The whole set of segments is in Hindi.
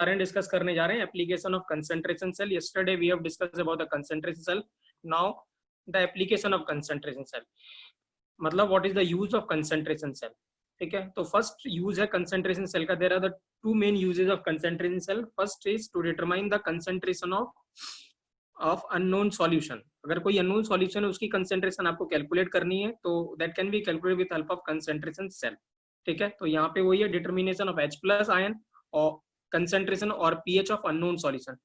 बारे में डिस्कस करने जा रहे हैं, application of concentration cell. Yesterday we have discussed about the concentration cell, now the application of concentration cell, मतलब what is the use of concentration cell. ठीक है, तो फर्स्ट यूज है कंसंट्रेशन सेल का। There are the two main uses of concentration cell. First is to determine the concentration of unknown solution. अगर कोई अननोन सॉल्यूशन है उसकी कंसंट्रेशन आपको कैलकुलेट करनी है तो that can be calculate with help of concentration cell. ठीक है, तो यहाँ पे वही है determination of H plus ion और कंसंट्रेशन और पीएच ऑफ अननोन सॉल्यूशन।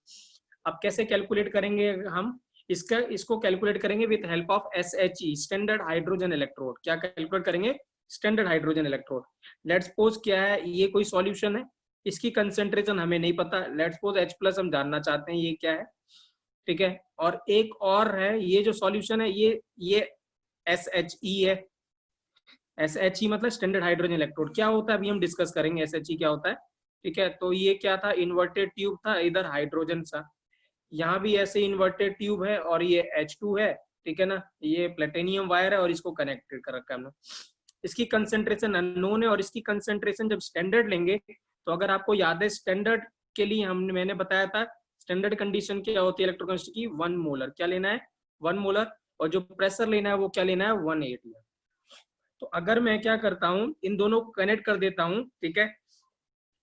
अब कैसे कैलकुलेट करेंगे हम इसको कैलकुलेट करेंगे with help of SHE, standard hydrogen electrode. क्या कैलकुलेट करेंगे? Standard hydrogen electrode. Let's suppose क्या है, ये कोई सॉल्यूशन है, इसकी कंसंट्रेशन हमें नहीं पता। लेट्स सपोज H प्लस हम जानना चाहते हैं ये क्या है। ठीक है, और एक और है, ये जो सॉल्यूशन है ये SHE है। SHE मतलब स्टैंडर्ड हाइड्रोजन इलेक्ट्रोड। क्या होता है अभी हम डिस्कस करेंगे SHE क्या होता है। ठीक है, तो ये क्या था, इन्वर्टेड ट्यूब था, इधर हाइड्रोजन सा, यहाँ भी ऐसे इन्वर्टेड ट्यूब है और ये H2 है। ठीक है ना, ये प्लेटिनियम वायर है और इसको कनेक्टेड कर रखा है हमने। इसकी कंसंट्रेशन अननोन है और इसकी कंसंट्रेशन जब स्टैंडर्ड लेंगे तो अगर आपको याद है स्टैंडर्ड के लिए मैंने बताया था स्टैंडर्ड कंडीशन क्या होती है इलेक्ट्रोकेमिस्ट्री की, 1 मोलर। क्या लेना है? 1 मोलर। और जो प्रेशर लेना है वो क्या लेना है? 1 atm। तो अगर मैं क्या करता हूँ, इन दोनों को कनेक्ट कर देता हूँ। ठीक है,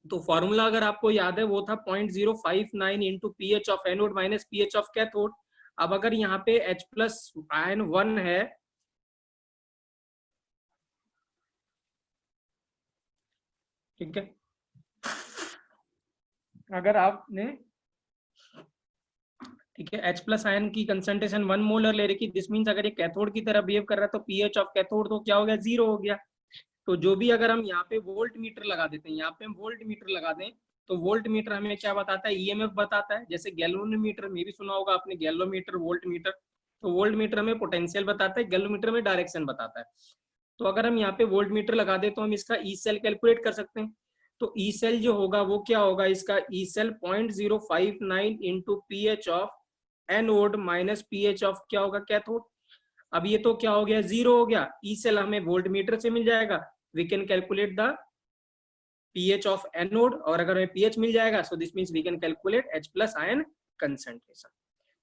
तो फॉर्मूला अगर आपको याद है वो था 0.059 into pH of anode minus pH of cathode. अब अगर यहाँ पे H प्लस आयन 1 है, ठीक है, अगर आपने, ठीक है, H प्लस आयन की कंसंट्रेशन 1 मोलर ले रखी, दिस मीन्स अगर ये कैथोड की तरह बिहेव कर रहा है तो पीएच ऑफ कैथोड तो क्या हो गया? 0 हो गया। तो जो भी अगर हम यहाँ पे वोल्ट मीटर लगा देते हैं, यहाँ पे हम वोल्ट मीटर लगा दें तो वोल्ट मीटर हमें क्या बताता है? ईएमएफ बताता है। जैसे गैल्वेनोमीटर में भी सुना होगा आपने, गैल्वेनोमीटर, वोल्ट मीटर। तो वोल्ट मीटर हमें पोटेंशियल बताता है, गैल्वेनोमीटर में डायरेक्शन बताता है। तो अगर हम यहाँ पे वोल्ट मीटर लगा दे तो हम इसका ई सेल कैलकुलेट कर सकते हैं। तो ई सेल जो होगा वो क्या होगा, इसका E cell 0.059 into pH of anode minus pH of क्या होगा? कैथोड। अब ये तो क्या हो गया? 0 हो गया। ई सेल हमें वोल्ट मीटर से मिल जाएगा, we can calculate the pH of anode, और अगर हमें pH मिल जाएगा so this means we can calculate H plus ion concentration.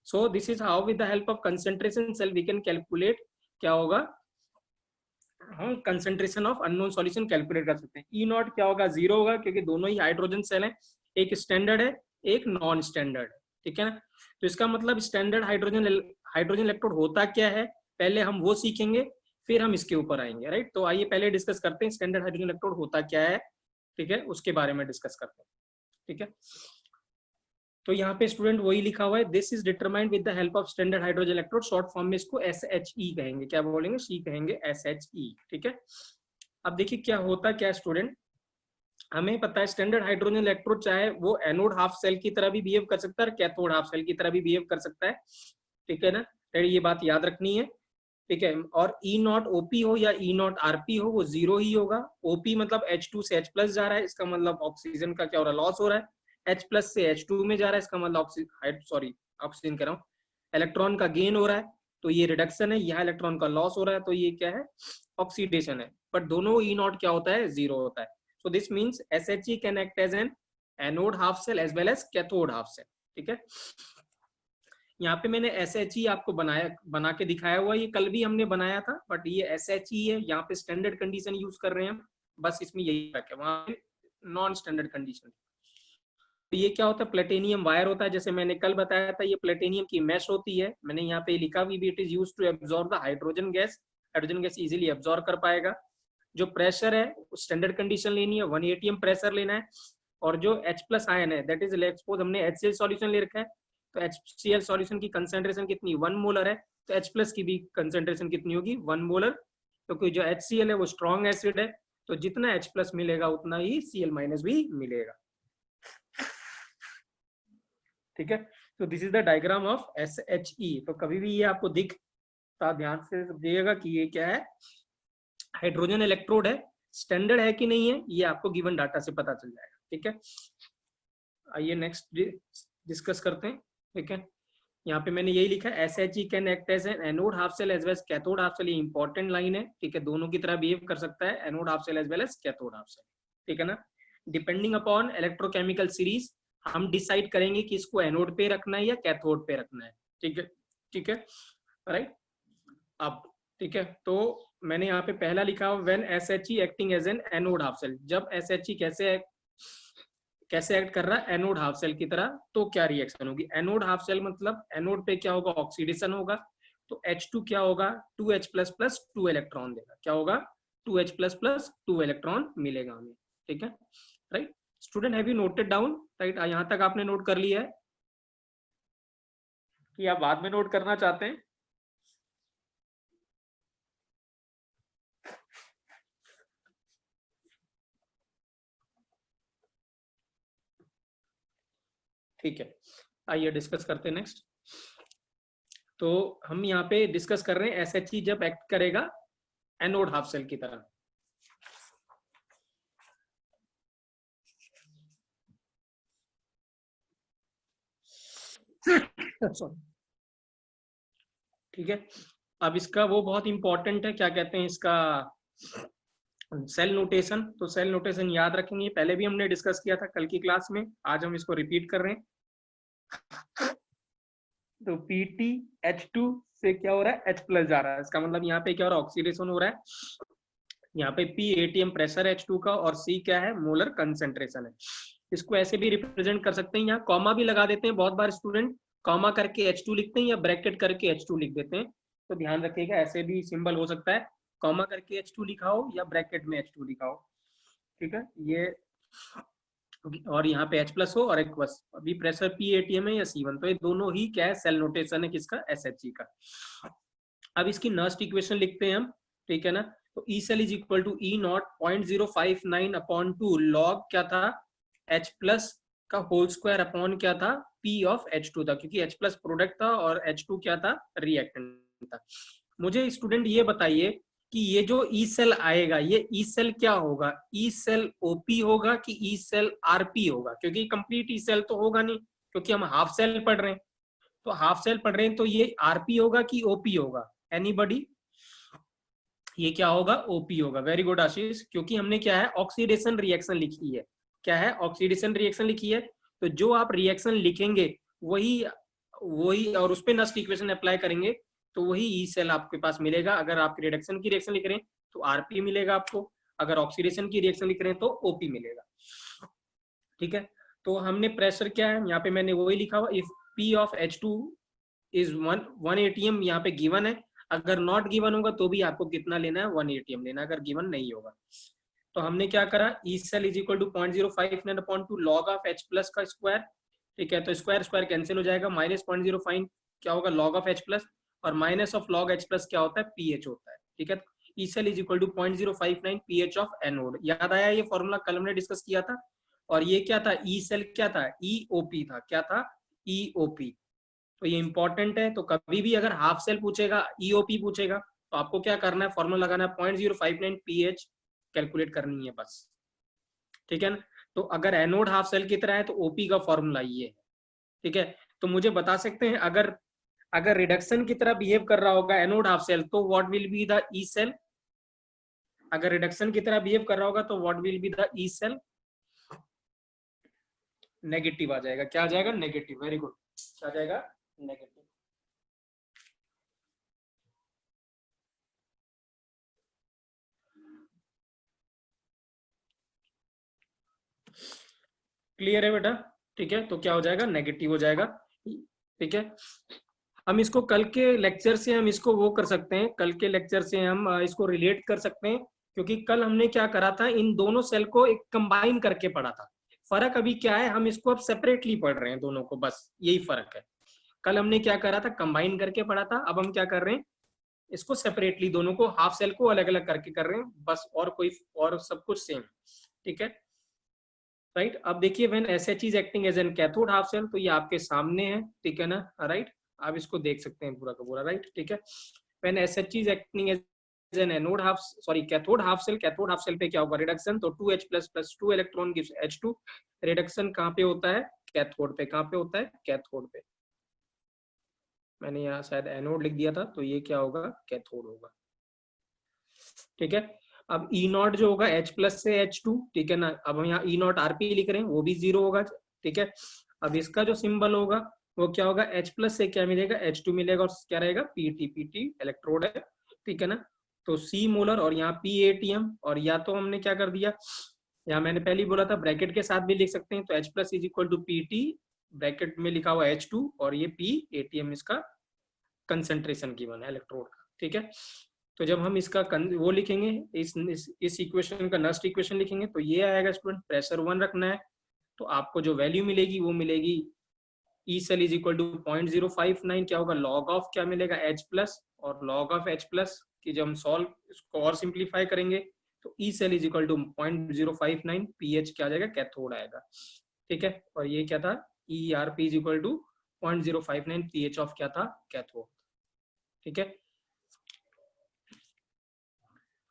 So this is how with the help of concentration cell we can calculate क्या होगा, हम concentration of unknown solution calculate कर सकते हैं। ई नॉट क्या होगा? 0 होगा, क्योंकि दोनों ही हाइड्रोजन सेल हैं, एक स्टैंडर्ड है एक नॉन स्टैंडर्ड है। ठीक है ना, तो इसका मतलब स्टैंडर्ड हाइड्रोजन इलेक्ट्रोड होता क्या है, पहले हम वो सीखेंगे फिर हम इसके ऊपर आएंगे। राइट, तो आइए पहले डिस्कस करते हैं स्टैंडर्ड हाइड्रोजन इलेक्ट्रोड होता क्या है। ठीक है, उसके बारे में डिस्कस करते हैं। ठीक है, तो यहाँ पे स्टूडेंट वही लिखा हुआ है, this is determined with the help of standard hydrogen electrode. Short form में इसको SHE कहेंगे। क्या बोलेंगे? सी कहेंगे, SHE। ठीक है, अब देखिए क्या होता क्या स्टूडेंट, हमें पता है स्टैंडर्ड हाइड्रोजन इलेक्ट्रोड चाहे वो एनोड हाफ सेल की तरह भी बिहेव कर सकता है और कैथोड हाफ सेल की तरह भी बिहेव कर सकता है। ठीक है ना, ये बात याद रखनी है। ठीक है, और ई नॉट ओपी हो या ई नॉट आरपी हो वो 0 ही होगा। ओपी मतलब H2 से H प्लस जा रहा है, इसका मतलब ऑक्सीजन का क्या हो रहा है? लॉस हो रहा है। H प्लस से H2 में जा रहा है, इसका मतलब ऑक्सीजन कह रहा हूँ, इलेक्ट्रॉन का गेन हो रहा है, तो ये रिडक्शन है। यहाँ इलेक्ट्रॉन का लॉस हो रहा है, तो ये क्या है? ऑक्सीडेशन है। बट दोनों ई नॉट क्या होता है? 0 होता है। So this means SHE can act as an anode half cell as well as cathode half cell. ठीक है, यहाँ पे मैंने SHE आपको बना के दिखाया हुआ, ये कल भी हमने बनाया था, बट ये SHE है। यहाँ पे स्टैंडर्ड कंडीशन यूज कर रहे हैं हम, बस इसमें यही फर्क है, वहां नॉन स्टैंडर्ड कंडीशन। तो ये क्या होता है? प्लेटिनियम वायर होता है, जैसे मैंने कल बताया था, ये प्लेटिनियम की मैश होती है। मैंने यहाँ पे लिखा भी, it is use to absorb the hydrogen gas. Hydrogen gas easily absorb कर पाएगा। जो प्रेशर है स्टैंडर्ड कंडीशन लेनी है, 1 atm प्रेशर लेना है। और जो H प्लस आयन है, दैट इज सपोज हमने HCl सॉल्यूशन ले रखा है, तो HCl सॉल्यूशन की कंसंट्रेशन कितनी? 1 मोलर है, तो H प्लस की भी कंसंट्रेशन कितनी होगी? 1 मोलर। क्योंकि जो HCl है वो स्ट्रॉन्ग एसिड है, तो जितना H प्लस मिलेगा उतना ही Cl माइनस भी मिलेगा। ठीक है, तो this is the diagram of SHE। तो कभी भी ये आपको दिखता, ध्यान से समझिएगा कि ये क्या है, हाइड्रोजन इलेक्ट्रोड है। स्टैंडर्ड है कि नहीं है ये आपको गिवन डाटा से पता चल जाएगा। ठीक है, आइए नेक्स्ट डिस्कस करते हैं। ठीक है, यहाँ पे मैंने यही लिखा है, SHE can act as an anode half cell as well as cathode half cell. ये इंपॉर्टेंट लाइन है। ठीक है, दोनों की तरह बिहेव कर सकता है, anode half cell as well as cathode half cell. ठीक है ना, डिपेंडिंग अपॉन इलेक्ट्रोकेमिकल सीरीज हम डिसाइड करेंगे कि इसको एनोड पे रखना है या कैथोड पे रखना है। ठीक है, ठीक है, राइट। अब ठीक है, तो मैंने यहाँ पे पहला लिखा हुआ when SHE acting as an anode half cell. जब SHE कैसे एक्ट कर रहा है एनोड हाफ सेल की तरह, तो क्या रिएक्शन होगी। एनोड हाफ सेल मतलब एनोड पे क्या होगा, ऑक्सीडेशन होगा। तो H2 क्या होगा, 2H++ 2 इलेक्ट्रॉन देगा। क्या होगा, 2H++ 2 इलेक्ट्रॉन मिलेगा हमें। ठीक है, right. Student have you noted down, right. यहाँ तक आपने नोट कर लिया है कि आप बाद में नोट करना चाहते हैं। ठीक है, आइए डिस्कस करते हैं नेक्स्ट। तो हम यहाँ पे डिस्कस कर रहे हैं SHE जब एक्ट करेगा एनोड हाफ सेल की तरह। ठीक है, अब इसका वो बहुत इंपॉर्टेंट है, क्या कहते हैं इसका, सेल नोटेशन। तो सेल नोटेशन याद रखेंगे, पहले भी हमने डिस्कस किया था कल की क्लास में, आज हम इसको रिपीट कर रहे हैं। तो PtH2 से क्या हो रहा है, H+ जा रहा है। इसका मतलब यहाँ पे क्या हो रहा है, ऑक्सीडेशन हो रहा है। यहाँ पे P ATM प्रेशर H2 का, और C क्या है, मोलर कंसेंट्रेशन है। इसको ऐसे भी रिप्रेजेंट कर सकते हैं, यहाँ कॉमा भी लगा देते हैं। बहुत बार स्टूडेंट कॉमा करके H2 लिखते हैं या ब्रैकेट करके H2 लिख देते हैं, तो ध्यान रखिएगा ऐसे भी सिंबल हो सकता है, कॉमा करके H2 लिखा हो या ब्रैकेट में H2 लिखा हो। ठीक है, ये और यहाँ पे H+ हो और एक्वस। अभी प्रेशर P ATM है या C1, तो ये दोनों ही क्या है, सेल नोटेशन है किसका, SHE का। अब इसकी नर्स्ट इक्वेशन लिखते हैं हम, ठीक है ना। तो E cell is equal to E0 0.059/2 log क्या था, H+ का होल स्क्वायर अपॉन क्या था, P ऑफ H2 था, क्योंकि H+ प्रोडक्ट था और H2 क्या था, रिएक्टेंट था। मुझे स्टूडेंट ये बताइए कि ये जो E सेल आएगा, ये E सेल क्या होगा, E सेल OP होगा कि E सेल RP होगा, क्योंकि कंप्लीट E सेल तो होगा नहीं, क्योंकि हम हाफ सेल पढ़ रहे हैं। तो हाफ सेल पढ़ रहे हैं, तो ये RP होगा कि OP होगा, एनीबॉडी। ये क्या होगा, OP होगा। वेरी गुड आशीष, क्योंकि हमने क्या है, ऑक्सीडेशन रिएक्शन लिखी है। क्या है, ऑक्सीडेशन रिएक्शन लिखी है। तो जो आप रिएक्शन लिखेंगे वही वही और उस पर नस्ट इक्वेशन अप्लाई करेंगे, तो वही ई सेल आपके पास मिलेगा। अगर आप रिडक्शन की रिएक्शन लिख रहे हैं तो आरपी मिलेगा आपको, अगर ऑक्सीडेशन की रिएक्शन लिख रहे हैं तो ओपी मिलेगा। ठीक है, तो हमने प्रेशर क्या है, यहाँ पे मैंने वही लिखा हुआ, if P of H2 is 1 ATM यहाँ पे गिवन है। अगर नॉट गिवन होगा तो भी आपको कितना लेना है, 1 ATM लेना, अगर गिवन नहीं होगा। तो हमने क्या करा, E cell is equal to 0.059/2 log of H+ का स्क्वायर। ठीक है, तो स्क्वायर स्क्वायर कैंसिल हो जाएगा, माइनस 0.05 क्या होगा, लॉग ऑफ H+, और माइनस ऑफ लॉग H+ क्या होता है, पीएच होता है। ठीक है, E cell is equal to 0.059 pH of anode. याद आया, ये फॉर्मूला कल हमने डिस्कस किया था। और ये क्या था, ई सेल क्या था, EOP था। क्या था, EOP। तो ये इंपॉर्टेंट है, तो कभी भी अगर हाफ सेल पूछेगा, EOP पूछेगा, तो आपको क्या करना है, फॉर्मूला लगाना है, 0.059 पीएच कैलकुलेट करनी है बस। ठीक है ना, तो अगर एनोड हाफ सेल की तरह है तो ओपी का फॉर्मूला ये है। ठीक है, तो मुझे बता सकते हैं, अगर अगर रिडक्शन की तरह बिहेव कर रहा होगा एनोड हाफ सेल, तो what will be the E cell. अगर रिडक्शन की तरह बिहेव कर रहा होगा तो what will be the E cell, negative आ जाएगा। क्या आ जाएगा, नेगेटिव। वेरी गुड, क्या आ जाएगा, नेगेटिव। क्लियर है बेटा। ठीक है, तो क्या हो जाएगा, नेगेटिव हो जाएगा। ठीक है, हम इसको कल के लेक्चर से हम इसको वो कर सकते हैं, कल के लेक्चर से हम इसको रिलेट कर सकते हैं, क्योंकि कल हमने क्या करा था, इन दोनों सेल को एक कंबाइन करके पढ़ा था। फर्क अभी क्या है, हम इसको अब सेपरेटली पढ़ रहे हैं दोनों को, बस यही फर्क है। कल हमने क्या करा था, कंबाइन करके पढ़ा था, अब हम क्या कर रहे हैं, इसको सेपरेटली दोनों को, हाफ सेल को अलग अलग करके कर रहे हैं बस, और कोई और सब कुछ सेम। ठीक है, राइट। अब देखिए, when SH is acting as an cathode half cell, तो ये आपके सामने है। ठीक है ना, राइट। आप इसको देख सकते हैं पूरा का पूरा, राइट। ठीक है, when SH is acting as an anode half, sorry cathode half cell, cathode half cell पे क्या होगा, रिडक्शन। तो 2H++ 2 electron gives H2। Reduction कहाँ पे होता है, कैथोड पे। कहाँ पे होता है, कैथोड पे। मैंने यहाँ शायद एनोड लिख दिया था, तो ये क्या होगा, कैथोड होगा। ठीक है, अब E0 जो होगा H+ से H2। ठीक है ना, अब हम यहाँ E0 RP लिख रहे हैं, वो भी 0 होगा। ठीक है। अब इसका जो सिंबल होगा वो क्या होगा, H प्लस से क्या मिलेगा, H2 मिलेगा, और क्या रहेगा, पीटी इलेक्ट्रोड है, ठीक है ना। तो C मोलर और यहाँ P ATM, और या तो हमने क्या कर दिया, यहाँ मैंने पहले ही बोला था ब्रैकेट के साथ भी लिख सकते हैं, तो H plus is equal to PT, bracket में लिखा हुआ H2 और ये P ATM इसका कंसंट्रेशन की वन है इलेक्ट्रोड का, ठीक है। तो जब हम इसका वो लिखेंगे, इस इक्वेशन का नस्ट इक्वेशन लिखेंगे, तो ये आएगा स्टूडेंट, प्रेशर 1 रखना है, तो आपको जो वैल्यू मिलेगी वो मिलेगी E cell is equal to 0.059, क्या होगा, लॉग ऑफ क्या मिलेगा, H प्लस, और लॉग ऑफ H प्लस की जब हम सॉल्व इसको और सिंप्लीफाई करेंगे तो E cell is equal to 0.059, pH क्या आ जाएगा, कैथोड आएगा, ठीक है। और ये क्या था, E R P is equal to 0.059 pH of क्या था, कैथोड, ठीक है।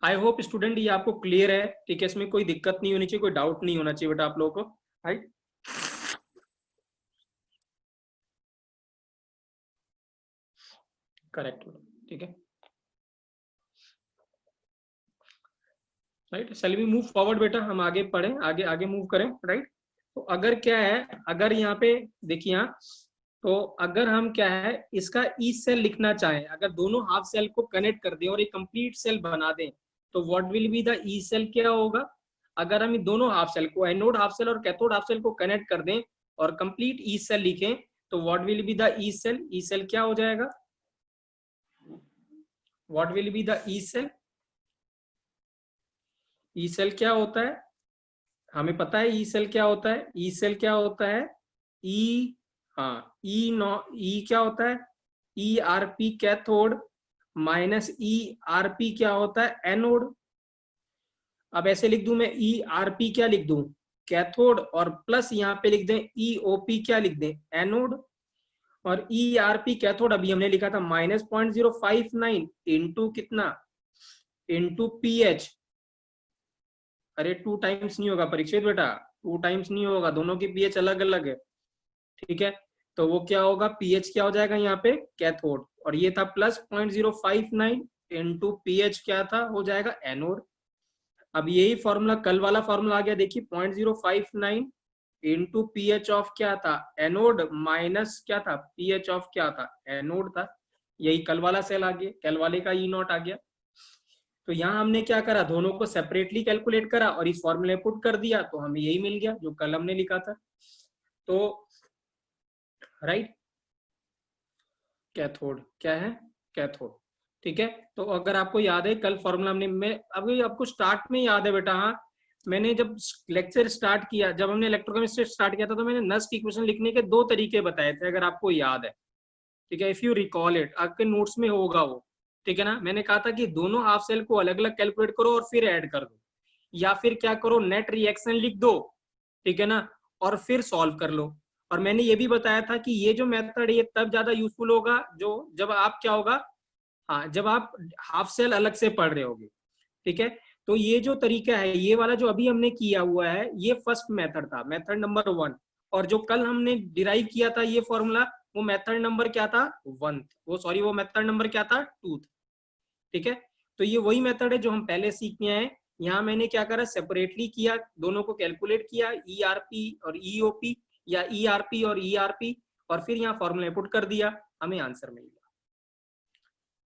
आई होप स्टूडेंट ये आपको क्लियर है, ठीक है, इसमें कोई दिक्कत नहीं होनी चाहिए, कोई डाउट नहीं होना चाहिए बेटा आप लोगों को, राइट। करेक्ट, ठीक है, right. Shall we move forward बेटा, हम आगे पढ़ें, आगे आगे मूव करें, राइट। तो अगर क्या है, अगर यहाँ पे देखिए यहाँ, तो अगर हम क्या है इसका ई सेल लिखना चाहें, अगर दोनों हाफ सेल को कनेक्ट कर दें और एक कंप्लीट सेल बना दें, तो what will be the E cell, क्या होगा, अगर हम दोनों हाफ सेल को, एनोड हाफ सेल और कैथोड हाफ सेल को कनेक्ट कर दें और कंप्लीट ई सेल लिखें, तो what will be the E cell, E cell क्या हो जाएगा, what will be the E cell, E cell क्या होता है, हमें पता है ई सेल क्या होता है, ई सेल क्या होता है, ई, हाँ ई नॉ, ई क्या होता है, ई R P cathode minus E R P क्या होता है, एनोड। अब ऐसे लिख दूं मैं, ई आर पी क्या लिख दूं, कैथोड, और प्लस यहाँ पे लिख दें ई ओ पी क्या लिख दें, एनोड। और ई आर पी कैथोड अभी हमने लिखा था -0.059 इंटू कितना, इंटू पी एच, अरे 2 टाइम्स नहीं होगा परीक्षित बेटा, 2 टाइम्स नहीं होगा, दोनों की पीएच अलग अलग है, ठीक है। तो वो क्या होगा, पीएच क्या हो जाएगा यहाँ पे, कैथोड, और ये था प्लस 0.059 इंटू पीएच क्या था, हो जाएगा एनोड। अब यही फॉर्मूला, कल वाला फॉर्मूला आ गया, देखिए 0.059 इंटू पीएच ऑफ क्या था, एनोड, माइनस क्या था, पीएच ऑफ क्या था, एनोड था, यही कल वाला सेल आ गया, कल वाले का ई नॉट आ गया। तो यहाँ हमने क्या करा, दोनों को सेपरेटली कैलकुलेट करा और इस फॉर्मूले पुट कर दिया, तो हमें यही मिल गया जो कल हमने लिखा था, तो राइट, कैथोड क्या है, कैथोड, ठीक है। तो अगर आपको याद है कल फॉर्मूला हमने, मैं अभी आपको स्टार्ट में याद है बेटा, हाँ मैंने जब लेक्चर स्टार्ट किया, जब हमने इलेक्ट्रोकेमिस्ट्री स्टार्ट किया था, तो मैंने नस्ट इक्वेशन लिखने के 2 तरीके बताए थे, अगर आपको याद है, ठीक है, इफ यू रिकॉल इट, आपके नोट्स में होगा वो, ठीक है ना। मैंने कहा था कि दोनों हाफ सेल को अलग अलग कैलकुलेट करो और फिर ऐड कर दो, या फिर क्या करो, नेट रिएक्शन लिख दो, ठीक है ना, और फिर सॉल्व कर लो। और मैंने ये भी बताया था कि ये जो मेथड है ये तब ज्यादा यूजफुल होगा जो जब आप क्या होगा, हाँ जब आप हाफ सेल अलग से पढ़ रहे होगे, ठीक है। तो ये जो तरीका है, ये वाला जो अभी हमने किया हुआ है, ये फर्स्ट मेथड था, मेथड नंबर 1, और जो कल हमने डिराइव किया था ये फॉर्मूला, वो मेथड नंबर क्या था, 1, वो सॉरी वो मेथड नंबर क्या था, 2 था, ठीक है। तो ये वही मेथड है जो हम पहले सीखने आए। यहाँ मैंने क्या करा, सेपरेटली किया, दोनों को कैलकुलेट किया, ईआरपी और ईओपी, या ईआरपी और ईआरपी, और फिर यहाँ फॉर्मूला पुट कर दिया, हमें आंसर मिल गया,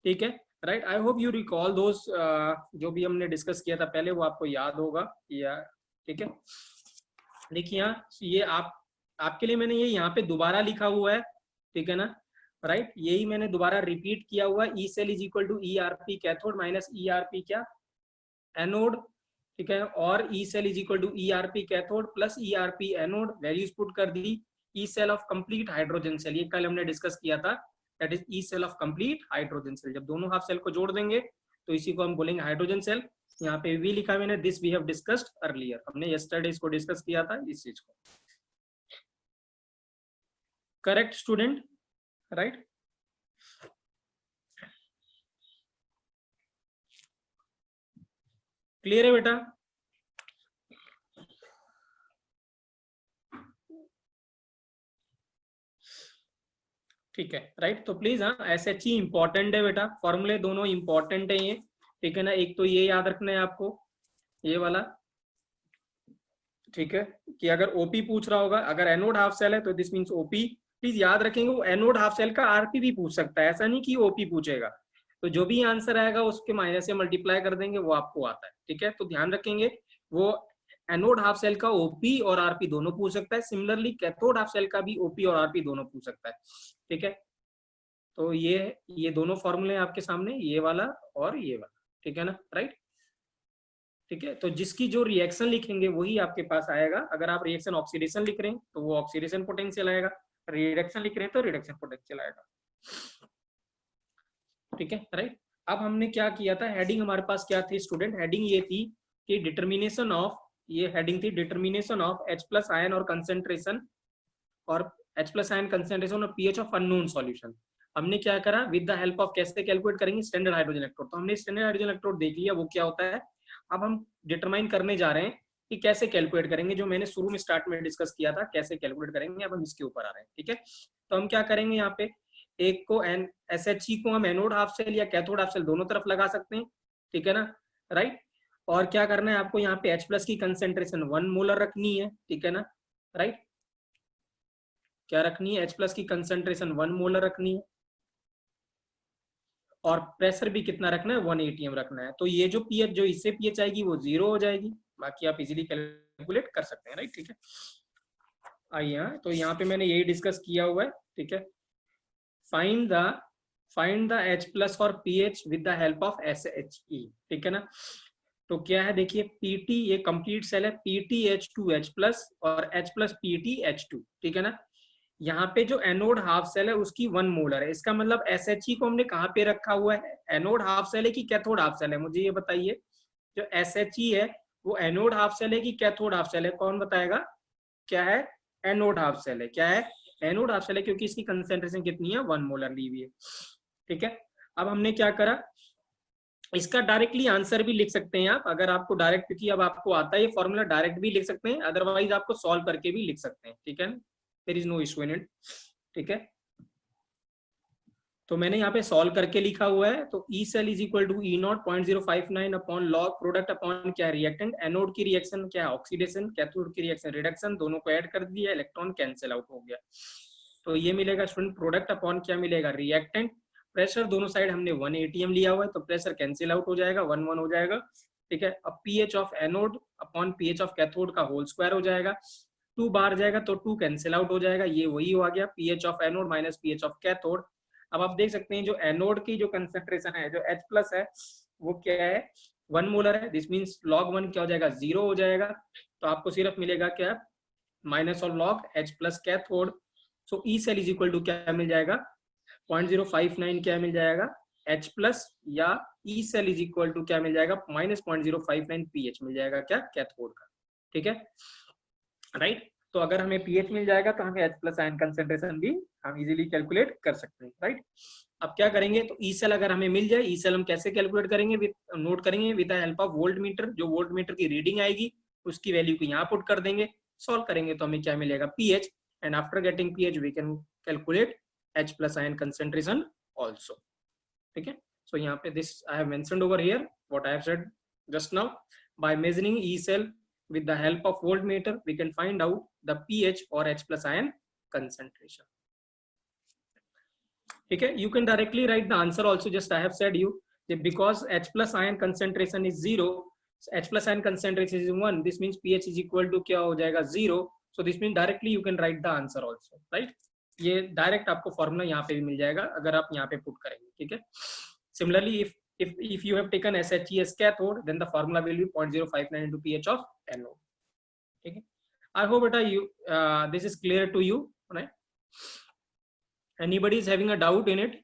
ठीक है, right. I hope you recall those, जो भी हमने डिस्कस किया था पहले वो आपको याद होगा, या ठीक है। देखिए यहाँ ये आपके लिए मैंने ये यहाँ पे दोबारा लिखा हुआ है, ठीक है ना, राइट, यही मैंने दोबारा रिपीट किया हुआ है, E cell is equal to E R P cathode minus E R P क्या, एनोड, ठीक है, और E cell is equal to E R P cathode plus E R P anode, values put कर दी, E cell of complete hydrogen cell, ये कल हमने डिस्कस किया था, that is E cell of complete hydrogen cell, जब दोनों हाफ सेल को जोड़ देंगे तो इसी को हम बोलेंगे हाइड्रोजन सेल। यहाँ पे वी लिखा मैंने, this we have discussed earlier, हमने यस्टरडे इसको डिस्कस किया था इस चीज को, करेक्ट स्टूडेंट, राइट। क्लियर है बेटा, ठीक है, राइट। तो प्लीज हाँ एसएचई इंपॉर्टेंट है बेटा, फॉर्मूले दोनों इंपॉर्टेंट है ये, ठीक है ना, एक तो ये याद रखना है आपको, ये वाला, ठीक है, कि अगर ओपी पूछ रहा होगा, अगर एनोड हाफ सेल है तो दिस मींस ओपी। प्लीज याद रखेंगे वो एनोड हाफ सेल का आरपी भी पूछ सकता है, ऐसा नहीं कि ओपी पूछेगा। तो जो भी आंसर आएगा उसके माइनस से मल्टीप्लाई कर देंगे, वो आपको आता है। ठीक है, तो ध्यान रखेंगे वो एनोड हाफ सेल का ओपी और आरपी दोनों पूछ सकता है। सिमिलरली कैथोड हाफ सेल का भी ओपी और आरपी दोनों पूछ सकता है। ठीक है, तो ये दोनों फॉर्मूले आपके सामने, ये वाला और ये वाला। ठीक है ना, राइट। ठीक है, तो जिसकी जो रिएक्शन लिखेंगे वही आपके पास आएगा। अगर आप रिएक्शन ऑक्सीडेशन लिख रहे हैं तो वो ऑक्सीडेशन पोटेंशियल आएगा, रिडक्शन लिख रहे हैं तो रिडक्शन पोटेंशियल आएगा। ठीक है, राइट। अब हमने क्या किया था, हेडिंग हमारे पास क्या थी स्टूडेंट, हेडिंग ये थी कि डिटर्मिनेशन ऑफ, ये हेडिंग थी determination of H plus ion और कंसेंट्रेशन, और H प्लस आयन कंसेंट्रेशन और पीएच ऑफ अननोन सॉल्यूशन। हमने क्या करा, विद द हेल्प ऑफ कैसे कैलकुलेट करेंगे, स्टैंडर्ड हाइड्रोजन इलेक्ट्रोड। तो हमने स्टैंडर्ड हाइड्रोजन इलेक्ट्रोड देख लिया वो क्या होता है। अब हम डिटरमाइन करने जा रहे हैं कि कैसे कैलकुलेट करेंगे, जो मैंने शुरू में स्टार्ट में डिस्कस किया था कैसे कैलकुलेट करेंगे। अब हम इसके ऊपर आ रहे हैं। ठीक है, तो हम क्या करेंगे, यहाँ पे एक को SHE को हम एनोड हाफ सेल या कैथोड हाफ सेल दोनों तरफ लगा सकते हैं। ठीक है ना, राइट। और क्या करना है आपको, यहाँ पे H प्लस की कंसेंट्रेशन 1 मोलर रखनी है। ठीक है ना, राइट। क्या रखनी है, H प्लस की कंसेंट्रेशन 1 मोलर रखनी है, और प्रेशर भी कितना रखना है, 1 atm रखना है। तो ये जो पीएच, जो इससे पीएच आएगी वो 0 हो जाएगी, बाकी आप इजीली कैलकुलेट कर सकते हैं, राइट। ठीक है, आइए, तो यहाँ पे मैंने यही डिस्कस किया हुआ है। ठीक है, find the H plus for pH with the help of SHE। ठीक है ना, तो क्या है देखिए, पीटी ये कंप्लीट सेल है, PTH2H प्लस और H प्लस PTH2। ठीक है ना, यहाँ पे जो एनोड हाफ सेल है उसकी 1 मोलर है। इसका मतलब SHE को हमने कहाँ पे रखा हुआ है, एनोड हाफ सेल है कि कैथोड हाफ सेल है, मुझे ये बताइए। जो SHE है वो एनोड हाफ सेल है कि कैथोड हाफ सेल है, कौन बताएगा। क्या है, एनोड हाफ सेल है। क्या है, एनोड हाफ सेल है, क्योंकि इसकी कंसेंट्रेशन कितनी है, 1 मोलर ली हुई है। ठीक है, अब हमने क्या करा, इसका डायरेक्टली आंसर भी लिख सकते हैं आप, अगर आपको डायरेक्ट, क्योंकि अब आपको आता है ये फॉर्मूला, डायरेक्ट भी लिख सकते हैं, अदरवाइज आपको सॉल्व करके भी लिख सकते हैं। ठीक है, there is no issue in it. ठीक है, तो मैंने यहाँ पे सॉल्व करके लिखा हुआ है। तो E cell is equal to E not 0.059 upon log product upon क्या रिएक्टेंट, एनोड की रिएक्शन क्या ऑक्सीडेशन, कैथोड की रिएक्शन रिडक्शन, दोनों को ऐड कर दिया, इलेक्ट्रॉन कैंसिल आउट हो गया। तो ये मिलेगा स्टूडेंट प्रोडक्ट अपॉन क्या मिलेगा, रिएक्टेंट। प्रेशर दोनों साइड हमने 1 atm लिया हुआ है, तो प्रेशर कैंसिल आउट हो जाएगा, 1 हो जाएगा। ठीक है, अब pH of anode upon pH of cathode का होल स्क्वायर हो जाएगा, 2 बाहर जाएगा तो 2 कैंसिल आउट हो जाएगा, ये वही हो गया pH of anode minus pH of cathode. अब आप देख सकते हैं जो एनोड की जो कंसेंट्रेशन है, जो H प्लस है, वो क्या है, 1 मोलर है। दिस मीन्स log 1 क्या हो जाएगा, 0 हो जाएगा। तो आपको सिर्फ मिलेगा क्या, माइनस और log H plus cathode. So E cell is equal to क्या मिल जाएगा, 0.059 क्या मिल जाएगा, H प्लस, या E cell is equal to क्या मिल जाएगा, माइनस 0.059 पीएच मिल जाएगा क्या, कैथोड का। ठीक है, राइट। तो अगर हमें पीएच मिल जाएगा तो हमें H प्लस आयन कंसेंट्रेशन भी हम इजीली कैलकुलेट कर सकते हैं, राइट। अब क्या करेंगे, तो ई सेल अगर हमें मिल जाए, ई सेल हम कैसे कैलकुलेट करेंगे, विद नोट करेंगे with the help of volt metre. जो वोल्ट मीटर की रीडिंग आएगी उसकी वैल्यू को यहाँ पुट कर देंगे, सॉल्व करेंगे तो हमें क्या मिलेगा, pH. And after getting pH we can calculate H plus ion concentration also. ठीक है, सो यहाँ पे this I have mentioned over here what I have said just now. By measuring E cell with the help of voltmeter we can find out the pH or H plus ion concentration. ठीक है, you can directly write the answer also, just I have said you because H plus ion concentration is 0, H plus ion concentration is 1, this means pH is equal to क्या हो जाएगा, 0. so this means directly you can write the answer also, right. ये डायरेक्ट आपको फॉर्मूला यहाँ पे भी मिल जाएगा अगर आप यहाँ पे पुट करेंगे। ठीक है, similarly if you have taken SHE as cathode, then the formula will be 0.059 into pH of anode. Okay, I hope that this is clear to you, right? Anybody is having a doubt in it?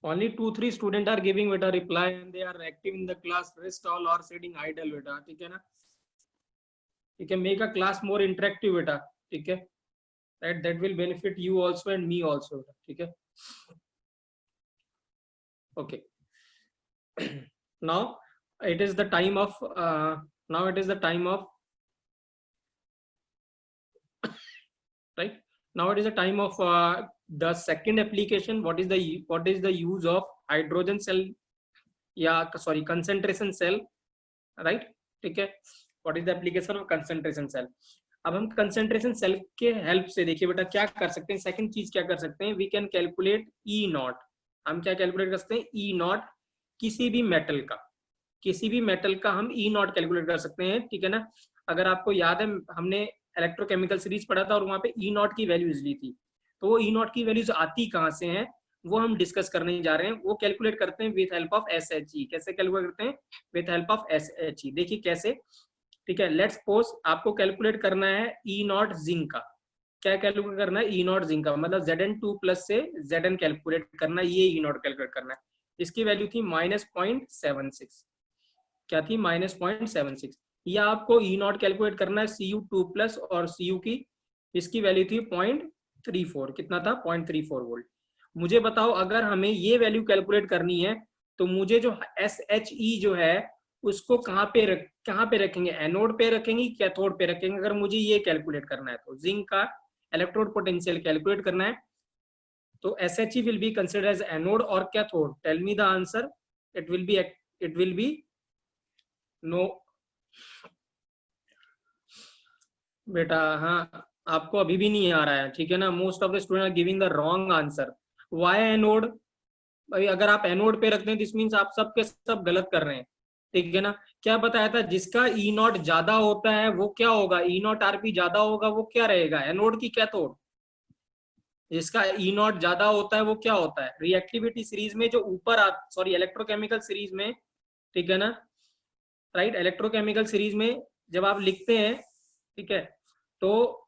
Only 2-3 students are giving beta reply and they are active in the class. Rest all are sitting idle beta. ठीक है ना? ठीक है, make a class more interactive beta. ठीक है, that will benefit you also and me also. ठीक है, okay. Now it is the time of right now it is the time of the second application, what is the use of hydrogen cell या सॉरी कंसंट्रेशन सेल, राइट, ठीक है, what is the application of concentration cell. अब हम कंसंट्रेशन सेल के हेल्प से देखिए बेटा क्या कर सकते हैं, सेकंड चीज क्या कर सकते हैं, we can calculate E not. हम क्या कैलकुलेट कर सकते हैं, ई नॉट, किसी भी मेटल का, किसी भी मेटल का हम ई नॉट कैलकुलेट कर सकते हैं, ठीक है ना। अगर आपको याद है हमने इलेक्ट्रोकेमिकल सीरीज पढ़ा था और वहां पे ई नॉट की वैल्यूज ली थी, तो वो ई नॉट की वैल्यूज आती कहाँ से हैं वो हम डिस्कस करने जा रहे हैं। वो कैलकुलेट करते हैं with help of S H E. कैसे कैलकुलेट करते हैं, with help of S H E. देखिए कैसे, ठीक है, लेट्स सपोज आपको कैलकुलेट करना है ई नॉट जिंक का। क्या कैलकुलेट करना है, ई नॉट जिंक का, मतलब Zn2 प्लस से Zn कैलकुलेट करना है, ये ई नॉट कैलकुलेट करना है। इसकी वैल्यू थी -0.76, क्या थी, -0.76। या आपको ई नॉट कैलकुलेट करना है Cu2 प्लस और Cu की, इसकी वैल्यू थी 0.34, कितना था, 0.34 वोल्ट। मुझे बताओ अगर हमें ये वैल्यू कैलकुलेट करनी है तो मुझे जो SHE जो है उसको कहाँ पे रखेंगे, एनोड पे रखेंगे, कैथोड पे रखेंगे, अगर मुझे ये कैलकुलेट करना है तो जिंक का इलेक्ट्रोड पोटेंशियल कैलकुलेट करना है तो SHE will be considered as anode or cathode, tell me the answer, it will be no बेटा, हाँ आपको अभी भी नहीं आ रहा है, ठीक है ना, most of the student are giving the wrong answer. Why anode, भाई अगर आप एनोड पे रखते हैं दिस मीन्स आप सब के सब गलत कर रहे हैं, ठीक है ना। क्या बताया था, जिसका ई नॉट ज्यादा होता है वो क्या होगा, ई नॉट आरपी ज्यादा होगा वो क्या रहेगा, एनोड की कैथोड। जिसका ई नॉट ज्यादा होता है वो क्या होता है, रिएक्टिविटी सीरीज में जो ऊपर सॉरी इलेक्ट्रोकेमिकल सीरीज में, ठीक है ना, राइट, इलेक्ट्रोकेमिकल सीरीज में जब आप लिखते हैं, ठीक है, तो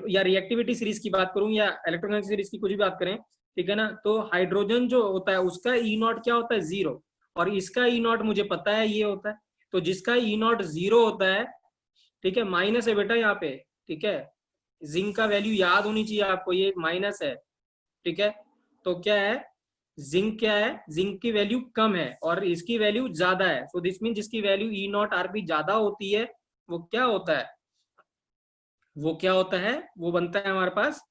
या रिएक्टिविटी सीरीज की बात करूं या इलेक्ट्रोकेमिकल सीरीज की कुछ भी बात करें, ठीक है ना, तो हाइड्रोजन जो होता है उसका ई नॉट क्या होता है, 0, और इसका ई नॉट मुझे पता है ये होता है। तो जिसका ई नॉट 0 होता है, ठीक है, माइनस है बेटा यहाँ पे, ठीक है, जिंक का वैल्यू याद होनी चाहिए आपको, ये माइनस है, ठीक है। तो क्या है, जिंक क्या है, जिंक की वैल्यू कम है और इसकी वैल्यू ज्यादा है, सो दिस मीन जिसकी वैल्यू ई नॉट आरपी ज्यादा होती है वो क्या होता है, वो क्या होता है, वो बनता है हमारे पास,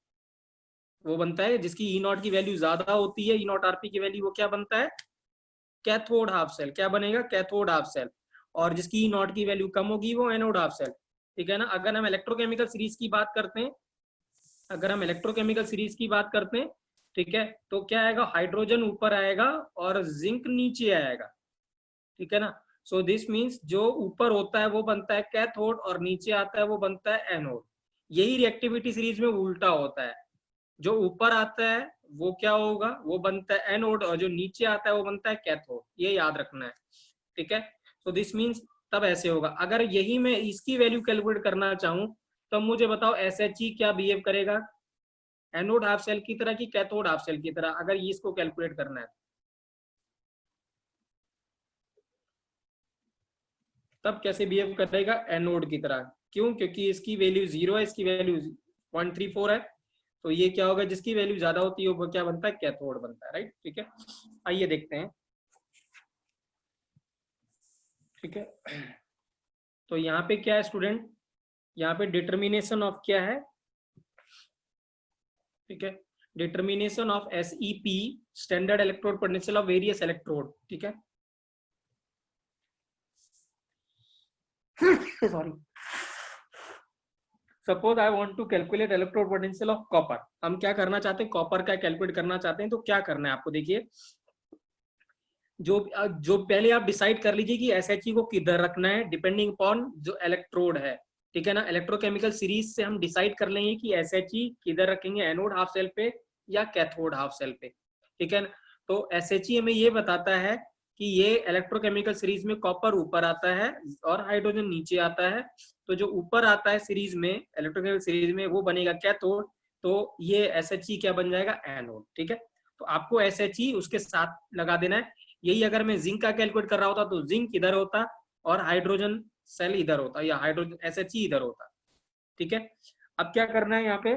वो बनता है जिसकी ई नॉट की वैल्यू ज्यादा होती है, ई नॉट आरपी की वैल्यू, वो क्या बनता है, कैथोड हाफ सेल। क्या बनेगा, कैथोड हाफ सेल। और जिसकी ई नॉट की वैल्यू कम होगी वो एनोड हाफ सेल, ठीक है ना। अगर हम इलेक्ट्रोकेमिकल सीरीज की बात करते हैं, अगर हम इलेक्ट्रोकेमिकल सीरीज की बात करते हैं, ठीक है, तो क्या आएगा, हाइड्रोजन ऊपर आएगा और जिंक नीचे आएगा, ठीक है ना। सो दिस मीन्स जो ऊपर होता है वो बनता है कैथोड और नीचे आता है वो बनता है एनोड। यही रिएक्टिविटी सीरीज में उल्टा होता है, जो ऊपर आता है वो क्या होगा, वो बनता है एनोड, और जो नीचे आता है वो बनता है कैथोड, ये याद रखना है, ठीक है। सो दिस मीन्स तब ऐसे होगा। अगर यही मैं इसकी वैल्यू कैलकुलेट करना चाहूं तो मुझे बताओ SHE क्या बिहेव करेगा, एनोड हाफ सेल की तरह कि कैथोड हाफ सेल की तरह, अगर इसको कैलकुलेट करना है तब कैसे बिहेव करेगा, एनोड की तरह। क्यों, क्योंकि इसकी वैल्यू 0 है, इसकी वैल्यू 0.34 है, तो ये क्या होगा, जिसकी वैल्यू ज्यादा होती है वो क्या बनता है, कैथोड बनता है, राइट, ठीक है। आइए देखते हैं, ठीक है। तो यहाँ पे क्या है स्टूडेंट, यहाँ पे डिटर्मिनेशन ऑफ क्या है, ठीक है, determination of SEP, standard electrode potential of various electrode, ठीक है। Sorry, suppose I want to calculate electrode potential of copper. हम क्या करना चाहते हैं, कॉपर का कैलकुलेट करना चाहते हैं, तो क्या करना है आपको, देखिए जो जो पहले आप डिसाइड कर लीजिए कि SHE को किधर रखना है डिपेंडिंग अपॉन जो इलेक्ट्रोड है, ठीक है ना। इलेक्ट्रोकेमिकल सीरीज से हम डिसाइड कर लेंगे कि SHE किधर रखेंगे, एनोड हाफ सेल पे या कैथोड हाफ सेल पे, ठीक है ना। तो SHE हमें ये बताता है कि ये इलेक्ट्रोकेमिकल सीरीज में कॉपर ऊपर आता है और हाइड्रोजन नीचे आता है, तो जो ऊपर आता है सीरीज में, इलेक्ट्रोकेमिकल सीरीज में, वो बनेगा कैथोड, तो ये SHE क्या बन जाएगा, एनोड, ठीक है। तो आपको SHE उसके साथ लगा देना है। यही अगर मैं जिंक का कैलकुलेट कर रहा होता तो जिंक इधर होता और हाइड्रोजन सेल इधर होता, या हाइड्रोजन SHE इधर होता, ठीक है। अब क्या करना है यहाँ पे,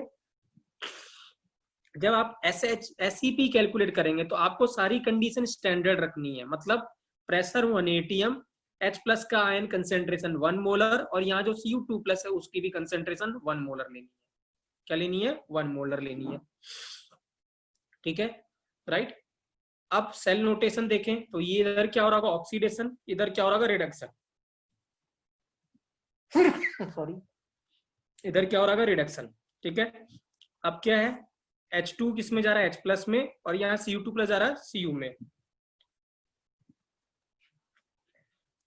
जब आप SEP कैलकुलेट करेंगे तो आपको सारी कंडीशन स्टैंडर्ड रखनी है, मतलब प्रेशर 1 atm, H+ का आयन कंसेंट्रेशन 1 मोलर, और यहाँ जो Cu2+ है उसकी भी कंसेंट्रेशन 1 मोलर लेनी है। क्या लेनी है, 1 मोलर लेनी है। ठीक है, राइट। अब सेल नोटेशन देखें तो ये इधर क्या हो रहा होगा, ऑक्सीडेशन, इधर क्या हो रहा होगा, रिडक्शन। सॉरी, इधर क्या हो रहा होगा, रिडक्शन। ठीक है, अब क्या है, H2 किस में जा रहा है, H प्लस में, और यहाँ Cu2 प्लस जा रहा है Cu में।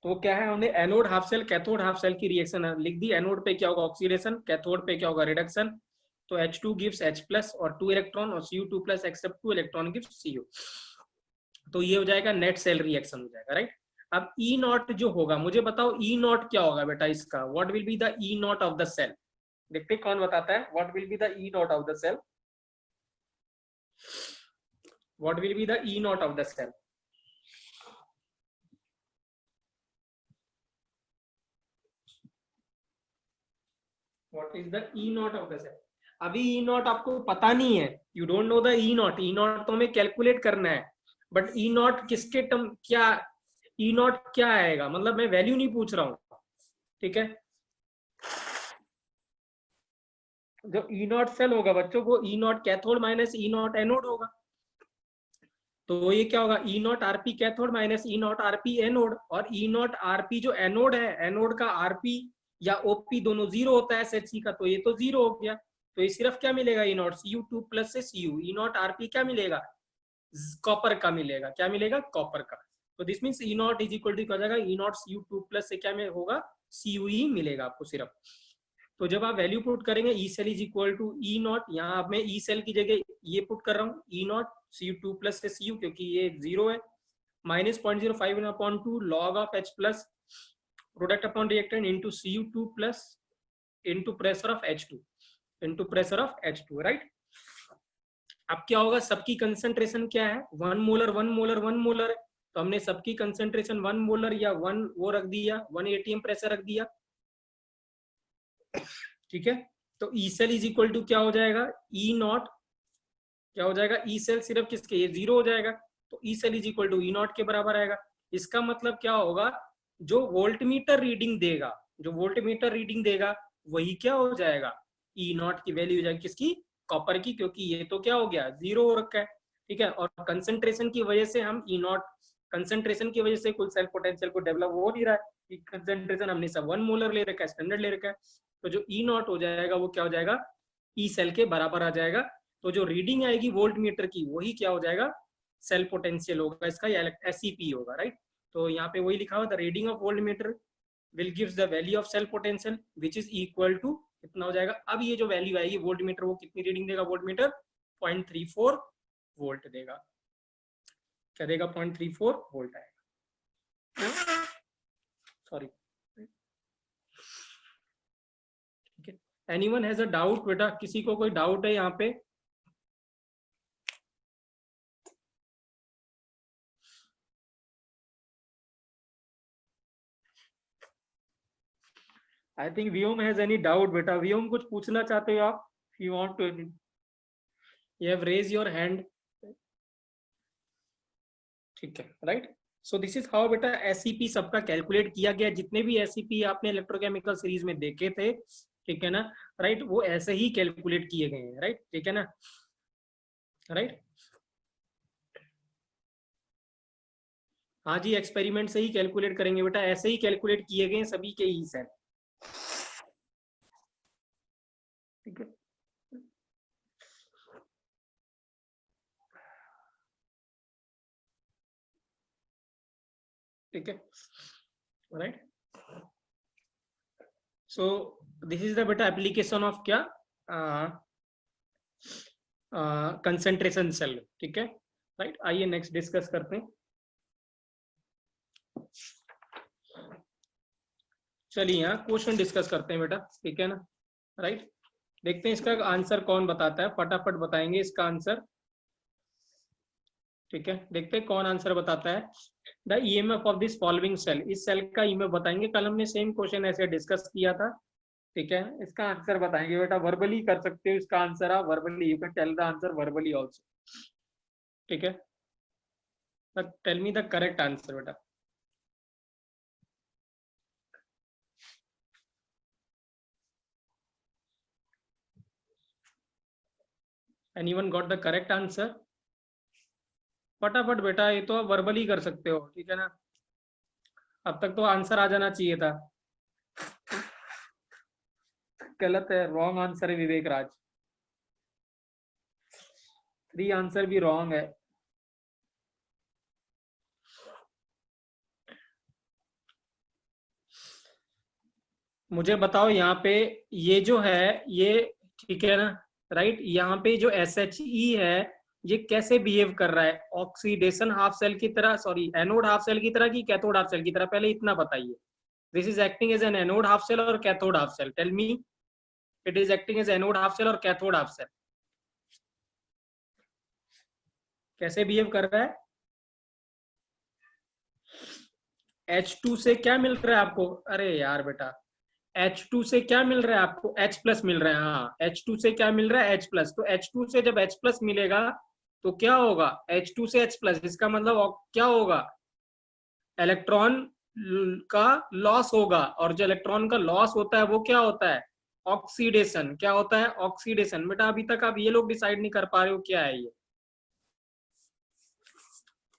तो क्या है, हमने anode half cell cathode half cell की रिएक्शन लिख दी। एनोड पे क्या होगा, ऑक्सीडेशन, कैथोड पे क्या होगा, रिडक्शन। तो H2 गिव्स H प्लस और 2 इलेक्ट्रॉन, और Cu2 plus accept 2 electron gives Cu। तो ये हो जाएगा नेट सेल रिएक्शन हो जाएगा, राइट। अब E नॉट जो होगा, मुझे बताओ E नॉट क्या होगा बेटा इसका, what will be the E nought of the cell. देखते कौन बताता है, what will be the E nought of the cell, what will be the E nought of the cell. What is the E nought of the cell. अभी E नॉट आपको पता नहीं है, you don't know the E nought. E nought तो हमें कैलकुलेट करना है, बट E नॉट किसके टर्म क्या, E नॉट क्या आएगा, मतलब मैं वैल्यू नहीं पूछ रहा हूं, ठीक है। जो E नॉट सेल होगा बच्चों, वो E naught cathode minus E not anode होगा। तो ये क्या होगा, E not RP cathode minus E not RP anode, और E नॉट आरपी जो एनोड है, एनोड का आरपी या ओपी दोनों जीरो होता है SHC का, तो ये तो जीरो हो गया। तो ये सिर्फ क्या मिलेगा, E नॉट Cu2 प्लस से Cu। E नॉट आरपी क्या मिलेगा, कॉपर का मिलेगा, क्या मिलेगा, कॉपर का। तो this means E nought is equal to क्या हो जाएगा, E नॉट Cu2 प्लस से क्या में होगा, Cu मिलेगा आपको सिर्फ। तो जब आप वैल्यू पुट करेंगे, E cell is equal to E nought, यहाँ अब मैं ई सेल की जगह ये पुट कर रहा हूँ, ई नॉट Cu2 प्लस से Cu, क्योंकि ये जीरो है, minus 0.05/2 log of H plus product upon reactant into Cu2 plus into pressure of H2 into pressure of H2, right. अब क्या होगा, सबकी कंसेंट्रेशन क्या है, 1 मोलर 1 मोलर 1 मोलर है, तो हमने सबकी कंसेंट्रेशन 1 मोलर या 1 वो रख दिया, 1 ATM प्रेशर रख दिया, ठीक है। तो E cell is equal to क्या हो जाएगा, ई नॉट क्या हो जाएगा, ई सेल सिर्फ किसके, ये जीरो हो जाएगा, तो E cell is equal to E nought के बराबर आएगा। इसका मतलब क्या होगा, जो वोल्टमीटर रीडिंग देगा, जो वोल्टमीटर रीडिंग देगा वही क्या हो जाएगा, ई नॉट की वैल्यू हो जाएगी, किसकी, कॉपर की, क्योंकि ये तो क्या हो गया, जीरो हो रखा है, ठीक है। और कंसेंट्रेशन की वजह से हम ई नॉट, कंसेंट्रेशन की वजह से कुल सेल पोटेंशियल को डेवलप हो नहीं रहा है, कंसेंट्रेशन हमने सब 1 मोलर ले रखा है, स्टैंडर्ड ले रखा है। तो जो ई नॉट हो जाएगा वो क्या हो जाएगा, ई सेल के बराबर आ जाएगा। तो जो रीडिंग आएगी वोल्ट मीटर की, वही क्या हो जाएगा, सेल पोटेंशियल होगा इसका, या SCP होगा, राइट। तो यहाँ पे वही लिखा हुआ, the reading of volt meter will gives the value of cell potential which is equal to कितना हो जाएगा। अब ये जो वैल्यू आएगी वोल्ट मीटर, वो कितनी रीडिंग देगा, वोल्ट मीटर 0.34 वोल्ट देगा, क्या देगा, 0.34 वोल्ट आएगा, सॉरी, ठीक है। एनीवन हैज अ डाउट बेटा, किसी को कोई डाउट है यहाँ पे, I think Vyom has any doubt बेटा, व्योम कुछ पूछना चाहते हो आप, you want to, you have raise your hand, ठीक है, right. So this is how बेटा SCP सबका कैलकुलेट किया गया, जितने भी SCP आपने इलेक्ट्रोकेमिकल सीरीज में देखे थे, ठीक है ना, राइट, वो ऐसे ही कैलकुलेट किए गए हैं, राइट, ठीक है ना, राइट। हाँ जी, एक्सपेरिमेंट से ही कैलकुलेट करेंगे बेटा, ऐसे ही कैलकुलेट किए गए सभी के ई सेल, ठीक है। ठीक है, right. So this is the बेटा एप्लीकेशन ऑफ क्या, कंसेंट्रेशन सेल, ठीक है, राइट। आइए नेक्स्ट डिस्कस करते हैं, चलिए यहाँ क्वेश्चन डिस्कस करते हैं बेटा, ठीक है ना, राइट। देखते हैं इसका आंसर कौन बताता है, फटाफट बताएंगे इसका आंसर, ठीक है। देखते हैं कौन आंसर बताता है। The EMF of this following cell, इस सेल का EMF बताएंगे, कल हमने सेम क्वेश्चन ऐसे डिस्कस किया था, ठीक है। इसका आंसर बताएंगे बेटा, वर्बली कर सकते हो इसका आंसर, आप verbally, you can tell the answer verbally also, ठीक है। But tell me the correct answer बेटा, anyone got the correct answer, फटाफट बेटा, ये तो आप वर्बली कर सकते हो, ठीक है ना। अब तक तो आंसर आ जाना चाहिए था। गलत है, रॉन्ग आंसर है विवेक राज। 3 आंसर भी रॉन्ग है। मुझे बताओ यहाँ पे ये जो है ये, ठीक है ना, राइट, यहाँ पे जो SHE है ये कैसे बिहेव कर रहा है, ऑक्सीडेशन हाफ सेल की तरह, सॉरी एनोड हाफ सेल की तरह कि कैथोड हाफ सेल की तरह, पहले इतना बताइए। This is acting as an anode half cell और cathode half cell, tell me. It is acting as anode half cell और कैथोड हाफ सेल। कैसे बिहेव कर रहा है? H2 से क्या मिल रहा है आपको? अरे यार बेटा, H2 से क्या मिल रहा है आपको? H प्लस मिल रहा है। हाँ, H2 से क्या मिल रहा है? H plus. तो H2 से जब H प्लस मिलेगा तो क्या होगा? H2 से H प्लस, इसका मतलब क्या होगा? इलेक्ट्रॉन का लॉस होगा, और जो इलेक्ट्रॉन का लॉस होता है वो क्या होता है? ऑक्सीडेशन। क्या होता है? ऑक्सीडेशन। बेटा अभी तक आप ये लोग डिसाइड नहीं कर पा रहे हो क्या है ये।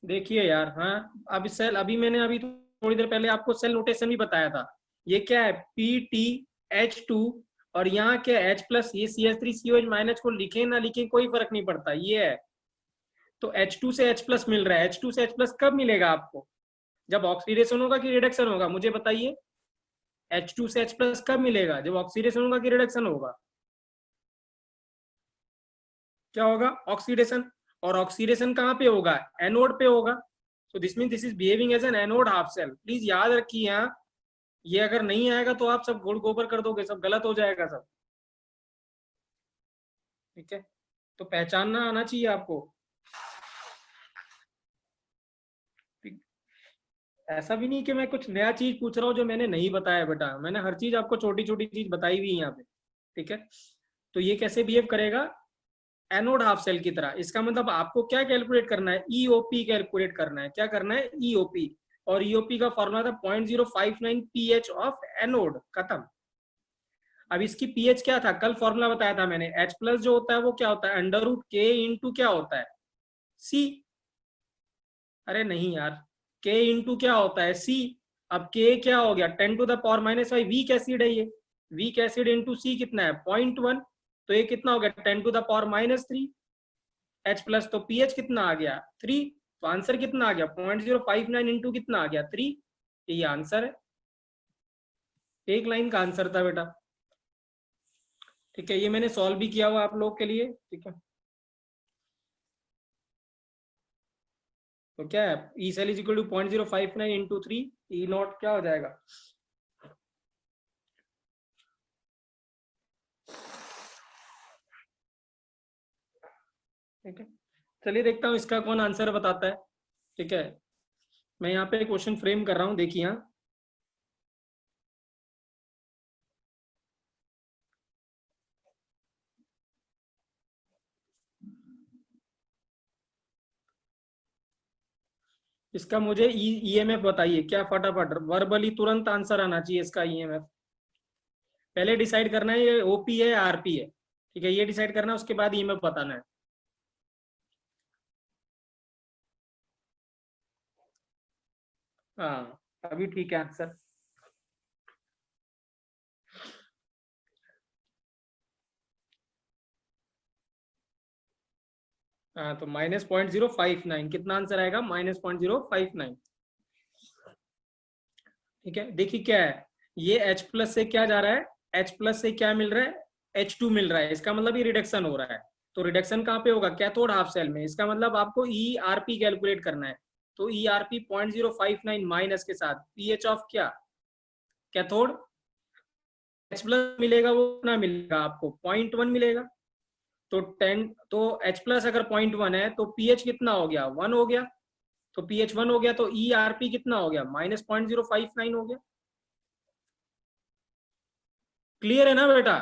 देखिए यार, हाँ अब सेल, अभी मैंने अभी थोड़ी देर पहले आपको सेल नोटेशन भी बताया था। ये क्या है? PTH2, और यहाँ क्या है? H plus. ये CH3COH माइनस को लिखे ना लिखे कोई फर्क नहीं पड़ता, ये है। तो H2 से H प्लस मिल रहा है। H2 से H प्लस कब मिलेगा आपको? जब ऑक्सीडेशन होगा कि रिडक्शन होगा, मुझे बताइए। H2 से H प्लस कब मिलेगा? जब ऑक्सीडेशन होगा कि रिडक्शन होगा? क्या होगा? ऑक्सीडेशन। और ऑक्सीडेशन कहाँ पे होगा? एनोड पे होगा। So this mean this is behaving as an anode half cell. Please याद रखिए यहाँ, ये अगर नहीं आएगा तो आप सब गोड़ गोबर कर दोगे, सब गलत हो जाएगा सब, ठीक है। तो पहचानना आना चाहिए आपको। ऐसा भी नहीं कि मैं कुछ नया चीज पूछ रहा हूँ जो मैंने नहीं बताया बेटा, मैंने हर चीज आपको छोटी छोटी चीज बताई हुई है यहाँ पे, ठीक है। तो ये कैसे बिहेव करेगा? एनोड हाफ सेल की तरह। इसका मतलब आपको क्या कैलकुलेट करना है? ईओपी कैलकुलेट करना है। क्या करना है? ईओपी। और ईओपी का फॉर्मूला था 0.059 पीएच ऑफ एनोड, खत्म। अब इसकी पीएच क्या था? कल फॉर्मूला बताया था मैंने। H प्लस जो होता है वो क्या होता है? √K इंटू क्या होता है? C। अरे नहीं यार, K इंटू क्या होता है? C। अब K क्या हो गया? 10⁻⁻⁵ वीक एसिड है ये। वीक एसिड इंटू C कितना है? 0.1। तो ये कितना हो गया? 10⁻³ H प्लस। तो पीएच कितना आ गया? 3। तो आंसर कितना आ गया? 0.059 इंटू कितना आ गया? 3। ये आंसर है, एक लाइन का आंसर था बेटा, ठीक है। ये मैंने सॉल्व भी किया हुआ आप लोग के लिए, ठीक है। तो क्या है? E cell is equal to 0.059 into 3, E nought क्या हो जाएगा? ठीक है, चलिए देखता हूँ इसका कौन आंसर बताता है, ठीक है। मैं यहाँ पे क्वेश्चन फ्रेम कर रहा हूँ, देखिए यहाँ। इसका मुझे ईएमएफ बताइए क्या, फटाफट वर्बली तुरंत आंसर आना चाहिए इसका ईएमएफ। पहले डिसाइड करना है ये ओपी है आरपी है, ठीक है, ये डिसाइड करना है, उसके बाद ईएमएफ बताना है। हाँ अभी ठीक है आंसर। हाँ तो -0.059, कितना आंसर आएगा? -0.059, ठीक है। देखिए क्या है, ये H प्लस से क्या जा रहा है? H प्लस से क्या मिल रहा है? H2 मिल रहा है, इसका मतलब ये रिडक्शन हो रहा है। तो रिडक्शन कहाँ पे होगा? कैथोड हाफ सेल में। इसका मतलब आपको ERP कैलकुलेट करना है। तो ERP 0.059 माइनस के साथ पीएच ऑफ क्या? कैथोड। H प्लस मिलेगा वो कितना मिलेगा आपको? 0.1 मिलेगा। तो 10, तो H प्लस अगर 0.1 है तो पीएच कितना हो गया? 1 हो गया। तो पीएच 1 हो गया तो ERP कितना हो गया? -0.059 हो गया। क्लियर है ना बेटा?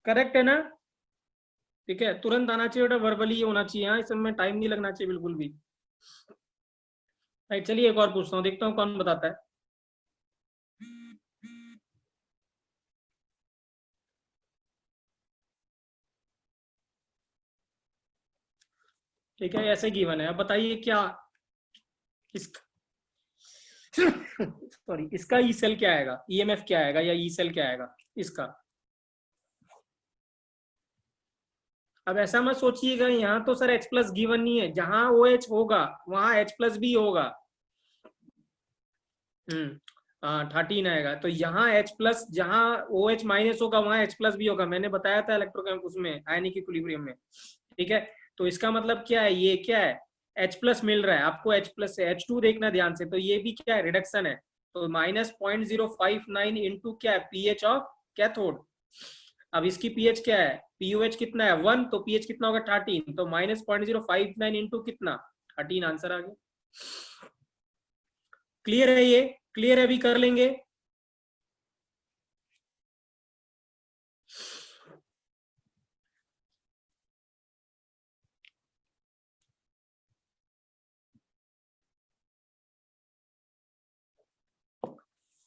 करेक्ट है ना? ठीक है, तुरंत आना चाहिए बेटा, वर्बली होना चाहिए, यहाँ इस समय टाइम नहीं लगना चाहिए बिल्कुल भी। राइट, चलिए एक और पूछता हूँ, देखता हूँ कौन बताता है। ठीक है, ऐसे गिवन है। अब बताइए क्या इसका सॉरी, इसका ई सेल क्या आएगा, ईएमएफ क्या आएगा या ई सेल क्या आएगा इसका। अब ऐसा मत सोचिएगा यहाँ तो सर H प्लस गिवन नहीं है, जहां ओ एच होगा वहां H प्लस भी होगा। 13 आएगा, तो यहाँ H प्लस, जहाँ ओ एच माइनस होगा वहां H प्लस भी होगा, मैंने बताया था इलेक्ट्रोकेम उसमें आयनिक इक्विलिब्रियम में। ठीक है, तो इसका मतलब क्या है, ये क्या है, H प्लस मिल रहा है आपको, H प्लस से H2 देखना ध्यान से, तो ये भी क्या है, रिडक्शन है। तो -0.059 इंटू क्या है, पीएच ऑफ कैथोड। अब इसकी पीएच क्या है, पीयूएच कितना है 1, तो पीएच कितना होगा 13, तो -0.059 इंटू कितना 13, आंसर आ गया। क्लियर है, ये क्लियर है, अभी कर लेंगे।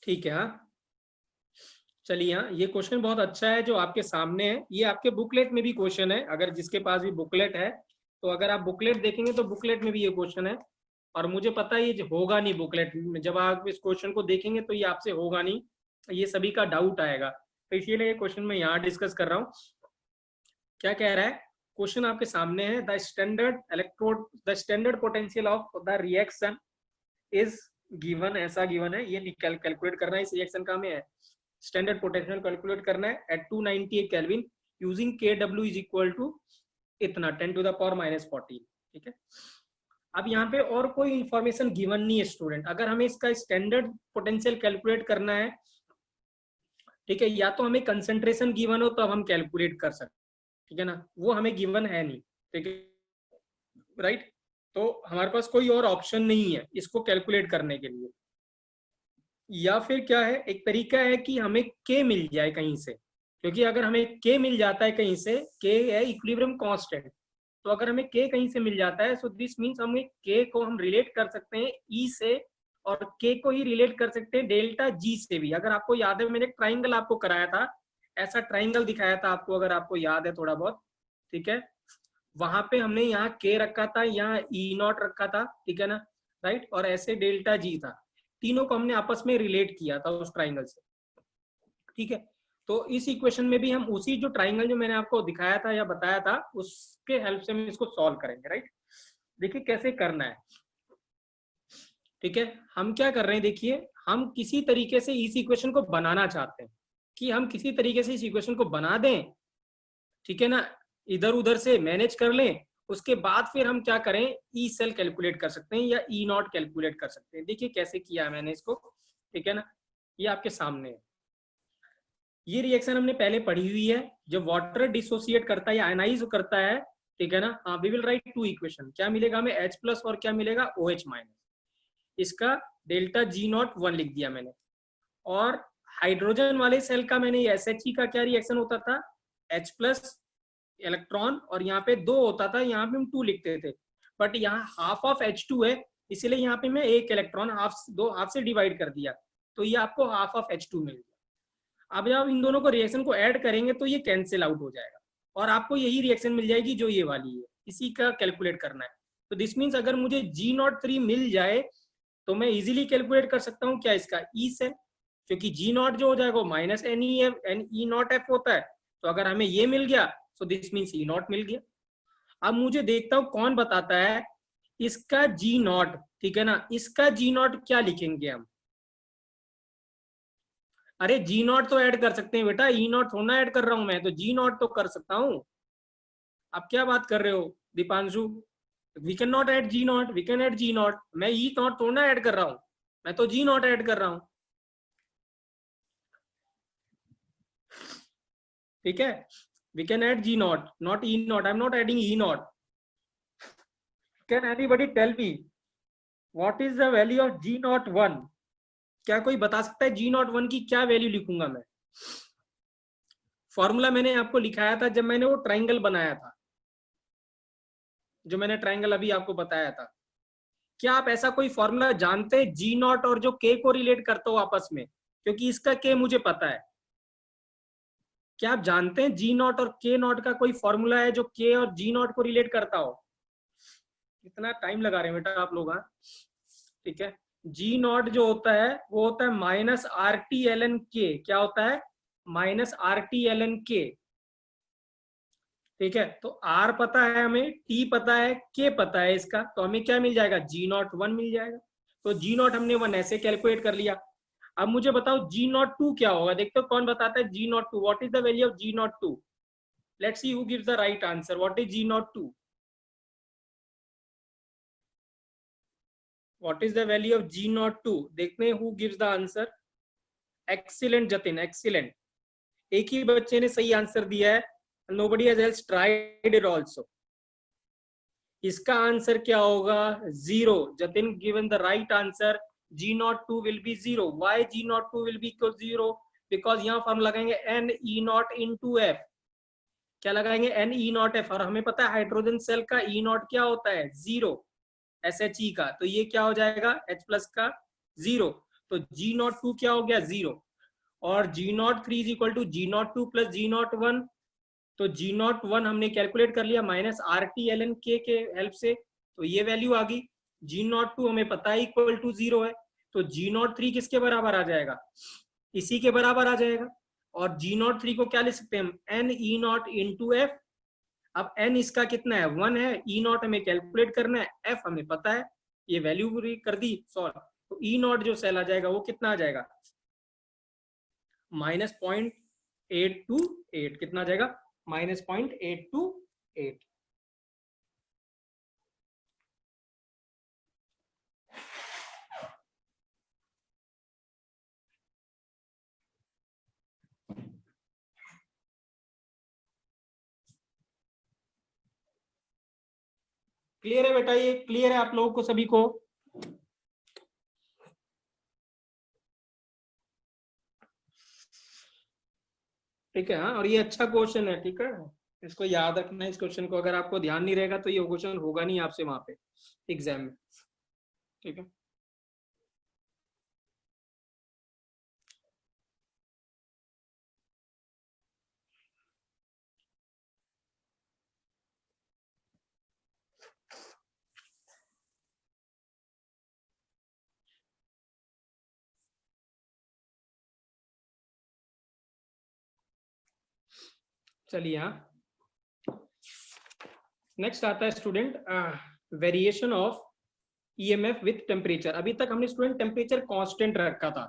ठीक है, हाँ चलिए, हाँ ये क्वेश्चन बहुत अच्छा है जो आपके सामने है, ये आपके बुकलेट में भी क्वेश्चन है, अगर जिसके पास भी बुकलेट है, तो अगर आप बुकलेट देखेंगे तो बुकलेट में भी ये क्वेश्चन है। और मुझे पता है ये होगा नहीं बुकलेट में, जब आप इस क्वेश्चन को देखेंगे तो ये आपसे होगा नहीं, ये सभी का डाउट आएगा, तो इसीलिए ये क्वेश्चन मैं यहाँ डिस्कस कर रहा हूँ। क्या कह रहा है क्वेश्चन आपके सामने है, the standard potential of the reaction is given, ऐसा गिवन है, ये कैलकुलेट करना है, इस रिएक्शन का हमें है स्टैंडर्ड पोटेंशियल कैलकुलेट करना है at 298 kelvin using Kw is equal to इतना 10⁻⁻14। ठीक है, अब यहाँ पे और कोई इंफॉर्मेशन गिवन नहीं है स्टूडेंट, अगर हमें इसका स्टैंडर्ड पोटेंशियल कैलकुलेट करना है, ठीक है, या तो हमें कंसंट्रेशन गिवन हो तो अब हम कैलकुलेट कर सकते, ठीक है ना, वो हमें गिवन है नहीं, ठीक है, राइट, तो हमारे पास कोई और ऑप्शन नहीं है इसको कैलकुलेट करने के लिए। या फिर क्या है, एक तरीका है कि हमें के मिल जाए कहीं से, क्योंकि अगर हमें के मिल जाता है कहीं से, के है इक्विलिब्रियम कांस्टेंट, तो अगर हमें के कहीं से मिल जाता है, सो दिस मींस हमें के को हम रिलेट कर सकते हैं ई से, और के को ही रिलेट कर सकते हैं डेल्टा जी से भी। अगर आपको याद है मैंने एक ट्राइंगल आपको कराया था, ऐसा ट्राइंगल दिखाया था आपको, अगर आपको याद है थोड़ा बहुत, ठीक है, वहां पे हमने यहाँ के रखा था, यहाँ ई नॉट रखा था, ठीक है ना, राइट, और ऐसे डेल्टा जी था, तीनों को हमने आपस में रिलेट किया था उस ट्राइंगल से। ठीक है, तो इस इक्वेशन में भी हम उसी जो ट्राइंगल जो मैंने आपको दिखाया था या बताया था उसके हेल्प से हम इसको सॉल्व करेंगे, राइट। देखिए कैसे करना है, ठीक है, हम क्या कर रहे हैं, देखिए हम किसी तरीके से इस इक्वेशन को बनाना चाहते हैं, कि हम किसी तरीके से इस इक्वेशन को बना दें, ठीक है ना, इधर उधर से मैनेज कर लें, उसके बाद फिर हम क्या करें, ई सेल कैलकुलेट कर सकते हैं या ई नॉट कैलकुलेट कर सकते हैं। देखिए कैसे किया है मैंने इसको, ठीक है ना, ये आपके सामने है, ये रिएक्शन हमने पहले पढ़ी हुई है, जब वाटर डिसोसिएट करता है या आयनाइज करता है, ठीक है ना, हाँ we will write two equation, क्या मिलेगा हमें H प्लस और क्या मिलेगा OH माइनस, इसका डेल्टा जी नॉट 1 लिख दिया मैंने, और हाइड्रोजन वाले सेल का मैंने SHE का क्या रिएक्शन होता था, H प्लस इलेक्ट्रॉन, और यहाँ पे 2 होता था, यहाँ पे हम 2 लिखते थे, बट यहाँ हाफ ऑफ H2 है, इसलिए यहाँ पे मैं एक इलेक्ट्रॉन हाफ से डिवाइड कर दिया, तो ये आपको हाफ ऑफ H2 मिल गया। अब जब इन दोनों को रिएक्शन को ऐड करेंगे तो ये कैंसिल आउट हो जाएगा, और आपको यही रिएक्शन मिल जाएगी जो ये वाली है, इसी का कैलकुलेट करना है। तो दिस मीन्स अगर मुझे G03 मिल जाए तो मैं इजीली कैलकुलेट कर सकता हूँ क्या, इसका ई से, क्योंकि G0 जो हो जाएगा वो माइनस NE0F होता है, तो अगर हमें ये मिल गया तो दिस मीन्स E0 मिल गया। अब मुझे देखता हूं कौन बताता है इसका G0, ठीक है ना, इसका G0 क्या लिखेंगे हम, अरे G0 तो ऐड कर सकते हैं बेटा, E0 थोड़ा ऐड कर रहा हूं मैं, तो G0 तो कर सकता हूं। आप क्या बात कर रहे हो Deepanshu, we can not add G0, we can add G0, मैं E0 थोड़ा ऐड कर रहा हूं, मैं तो G0 ऐड कर रहा हूं, ठीक है, we can add G0 not E0, I'm not adding E0। can anybody tell me what is the value of G01, क्या कोई बता सकता है G01 की क्या वैल्यू लिखूंगा मैं। फॉर्मूला मैंने आपको लिखाया था जब मैंने वो ट्राइंगल बनाया था, जो मैंने ट्राइंगल अभी आपको बताया था, क्या आप ऐसा कोई फॉर्मूला जानते हैं G0 और जो K को रिलेट करता हो आपस में, क्योंकि इसका K मुझे पता है, क्या आप जानते हैं G0 और K0 का कोई फॉर्मूला है जो K और G0 को रिलेट करता हो। कितना टाइम लगा रहे हैं बेटा आप लोग। हाँ ठीक है, जी नॉट जो होता है वो होता है minus R T L N K. क्या होता है? Minus R T L N K. ठीक है, तो आर पता है हमें, टी पता है, के पता है इसका, तो हमें क्या मिल जाएगा? जी नॉट 1 मिल जाएगा। तो जी नॉट हमने 1 ऐसे कैलकुलेट कर लिया। अब मुझे बताओ जी नॉट 2 क्या होगा? देखते हो कौन बताता है G not 2। What is the value of G not 2? Let's see who gives the right answer. What is G not 2? What is the value of G not 2? देखते हैं who gives the answer. Excellent Jatin, excellent. एक ही बच्चे ने सही आंसर दिया है, nobody has else tried it also। इसका आंसर क्या होगा? 0। Jatin given the right answer. G not 2 will be 0। Why G not 2 will be equal 0? Because यहाँ फॉर्म लगाएंगे n E nought into F. क्या लगाएंगे? N E nought F. और हमें पता है हाइड्रोजन सेल का ई नॉट क्या होता है? 0। एस एच ई का, तो ये क्या हो जाएगा? H प्लस का 0। तो जी नॉट 2 क्या हो गया? 0। और G naught 3 is equal to G not 2 plus G not 1। तो जी नॉट 1 हमने कैलकुलेट कर लिया minus R T L N K help से, तो ये वैल्यू आ गई। जी नॉट 2 हमें पता है इक्वल टू 0 है, तो जी नॉट 3 किसके बराबर आ जाएगा? इसी के बराबर आ जाएगा। और जी नॉट 3 को क्या लिख सकते हैं हम? N E nought into F. अब एन इसका कितना है? 1 है। ई नॉट हमें कैलकुलेट करना है, एफ हमें पता है, ये वैल्यू पूरी कर दी सॉल्व। तो ई नॉट जो सेल आ जाएगा वो कितना आ जाएगा? माइनस 0.828। कितना आ जाएगा? माइनस 0.828। क्लियर है बेटा? ये क्लियर है आप लोगों को सभी को? ठीक है। हाँ, और ये अच्छा क्वेश्चन है। ठीक है, इसको याद रखना है। इस क्वेश्चन को अगर आपको ध्यान नहीं रहेगा तो ये क्वेश्चन होगा नहीं आपसे वहां पे एग्जाम में। ठीक है, चलिए। हाँ, नेक्स्ट आता है student variation of EMF with temperature. अभी तक हमने स्टूडेंट टेम्परेचर कांस्टेंट रखा था,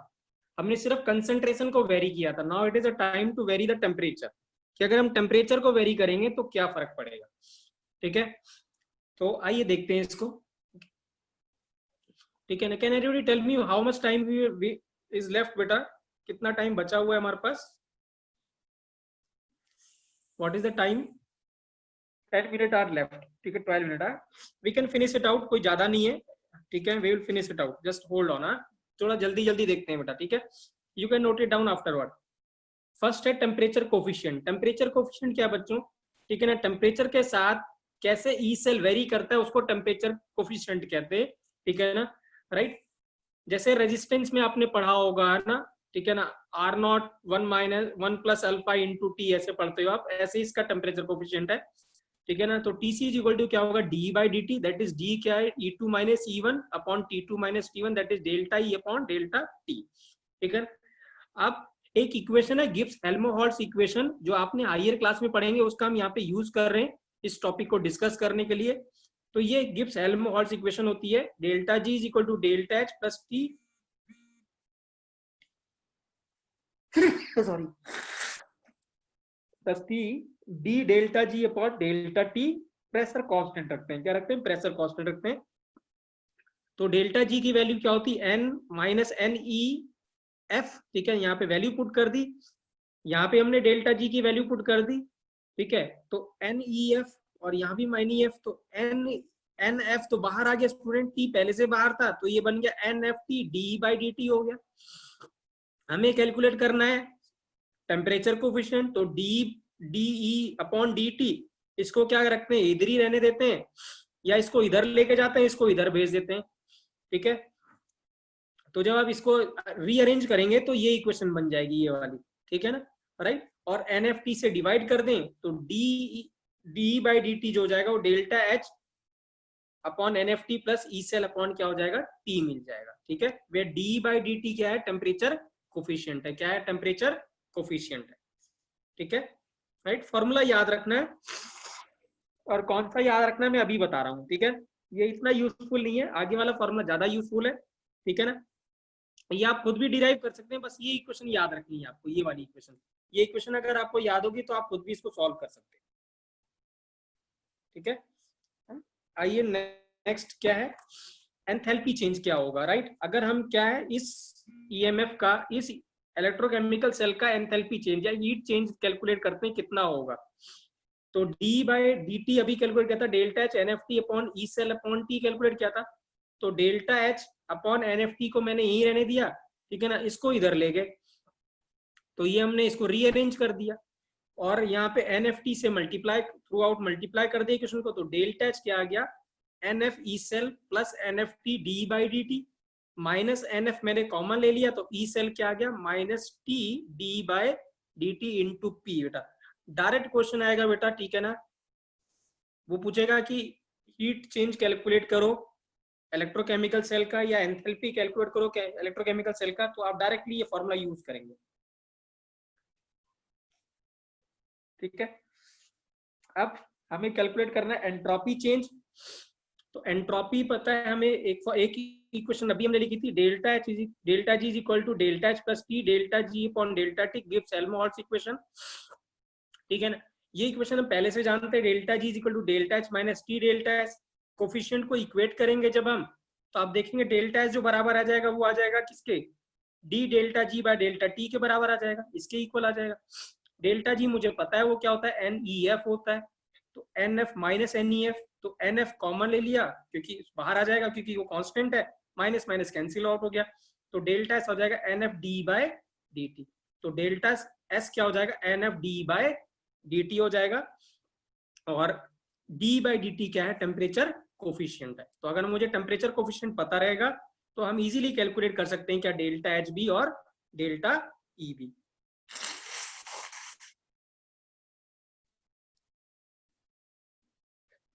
हमने सिर्फ कंसंट्रेशन को वेरी किया था। Now it is a time to vary the temperature, कि अगर हम टेम्परेचर को वेरी करेंगे तो क्या फर्क पड़ेगा। ठीक है, तो आइए देखते हैं इसको। ठीक है ना? Can anybody tell me how much time is left बेटा? कितना टाइम बचा हुआ है हमारे पास? What is the time? 10 minute are left. ठीक है, 12 मिनट है। We can finish it out, कोई ज्यादा नहीं है। ठीक है, we will finish it out, just hold on. थोड़ा जल्दी जल्दी देखते हैं बेटा। ठीक है, you can note it down afterward. First है टेम्परेचर कोफिशिएंट। टेम्परेचर कोफिशिएंट क्या बच्चों? ठीक है ना, टेम्परेचर के साथ कैसे ई सेल वेरी करता है उसको टेम्परेचर कोफिशिएंट कहते हैं। ठीक है ना, राइट? जैसे रेजिस्टेंस में आपने पढ़ा होगा ना, ठीक है ना, R nought 1 plus alpha into T, ऐसे पढ़ते हो आप, ऐसे इसका टेम्परेचर कोफिशिएंट है। ठीक है ना, तो टीसी इज इक्वल टू क्या होगा? D by D T. That is D क्या है? E2 minus E1 upon T2 minus T1, that is delta E upon delta T. ठीक है, अब एक इक्वेशन है गिब्स हेल्महोल्ट्ज इक्वेशन, जो आपने हायर क्लास में पढ़ेंगे, उसका हम यहाँ पे यूज कर रहे हैं इस टॉपिक को डिस्कस करने के लिए। तो ये गिब्स हेल्महोल्ट्ज इक्वेशन होती है delta G is equal to delta H plus T, sorry, plus T D delta G upon delta T. Pressure constant रखते हैं। क्या रखते हैं? प्रेशर कांस्टेंट रखते हैं। तो डेल्टा जी की वैल्यू क्या होती है? N minus n E F. ठीक है, यहाँ पे वैल्यू पुट कर दी, यहाँ पे हमने डेल्टा जी की वैल्यू पुट कर दी। ठीक है, तो एन ई एफ और यहाँ भी माइन ई एफ, तो एन एन एफ तो बाहर आ गया स्टूडेंट, टी पहले से बाहर था, तो ये बन गया n F T D by D T हो गया। हमें कैलकुलेट करना है टेम्परेचर कोफिशिएंट, तो D D E upon D T, इसको क्या रखते हैं? इधर ही रहने देते हैं, या इसको इधर लेके जाते हैं, इसको इधर भेज देते हैं। ठीक है, तो जब आप इसको रीअरेंज करेंगे तो ये इक्वेशन बन जाएगी ये वाली। ठीक है ना, राइट? और एन एफ टी से डिवाइड कर दें तो D D by D T जो हो जाएगा वो delta H upon NFT plus E cell upon क्या हो जाएगा टी मिल जाएगा, ठीक है। वे डी बाई डी टी क्या है टेम्परेचर कोफिशिएंट है, क्या है टेम्परेचर कोफिशिएंट है, ठीक है राइट। फॉर्मूला याद रखना है, और कौन सा याद रखना है मैं अभी बता रहा हूँ, ठीक है। ये इतना यूजफुल नहीं है, आगे वाला फॉर्मूला ज्यादा यूजफुल है, ठीक है ना। ये आप खुद भी डिराइव कर सकते हैं, बस ये इक्वेशन याद रखनी है आपको, ये वाली इक्वेशन। ये इक्वेशन अगर आपको याद होगी तो आप खुद भी इसको सॉल्व कर सकते हैं, ठीक है। आइए नेक्स्ट क्या है, एंथैल्पी चेंज क्या होगा, राइट। अगर हम क्या है इस ईएमएफ का, इस इलेक्ट्रोकेमिकल सेल का एंथैल्पी चेंज या हीट चेंज कैलकुलेट करते हैं कितना होगा, तो डी बाई डी टी अभी कैलकुलेट किया था, delta H n F T upon E cell upon T calculate किया था। तो delta H upon n F T को मैंने यही रहने दिया, ठीक है ना, इसको इधर ले गए, तो ये हमने इसको रीअरेंज कर दिया, और यहाँ पे एन एफ टी से मल्टीप्लाई थ्रू आउट मल्टीप्लाई कर दिया क्वेश्चन को, तो डेल्टा एच क्या आ गया n F E cell plus n F T D by D T, minus n F मैंने कॉमन ले लिया, तो ई सेल क्या आ गया minus T D by D T into P. बेटा डायरेक्ट क्वेश्चन आएगा बेटा, ठीक है ना, वो पूछेगा कि हीट चेंज कैलकुलेट करो इलेक्ट्रोकेमिकल सेल का या एंथैल्पी कैलकुलेट करो क्या इलेक्ट्रोकेमिकल सेल का, तो आप डायरेक्टली ये फॉर्मूला यूज करेंगे, ठीक है। अब हमें कैलकुलेट करना है एंट्रोपी चेंज, तो एंट्रोपी पता है हमें, एक इक्वेशन अभी हमने लिखी थी, delta G is equal to delta H plus T delta G upon delta T gives Helmholtz equation, ठीक है ना। ये इक्वेशन हम पहले से जानते हैं, delta G is equal to delta H minus T delta H. Coefficient को इक्वेट करेंगे जब हम, तो आप देखेंगे डेल्टा एच जो बराबर आ जाएगा वो आ जाएगा किसके, D delta ji by delta T के बराबर आ जाएगा, इसके इक्वल आ जाएगा। डेल्टा जी मुझे पता है वो क्या होता है, एन ई एफ होता है, तो n F minus n E F, तो एन एफ कॉमन ले लिया क्योंकि बाहर आ जाएगा क्योंकि वो कांस्टेंट है, माइनस माइनस कैंसिल आउट हो गया, तो डेल्टा एस हो जाएगा n F D by D T, तो डेल्टा एस क्या हो जाएगा n F D by D T हो जाएगा, और डी बाई डी टी क्या है टेम्परेचर कोफिशिएंट है। तो अगर मुझे टेम्परेचर कोफिशिएंट पता रहेगा तो हम इजीली कैलकुलेट कर सकते हैं क्या डेल्टा एच बी और डेल्टा ई बी।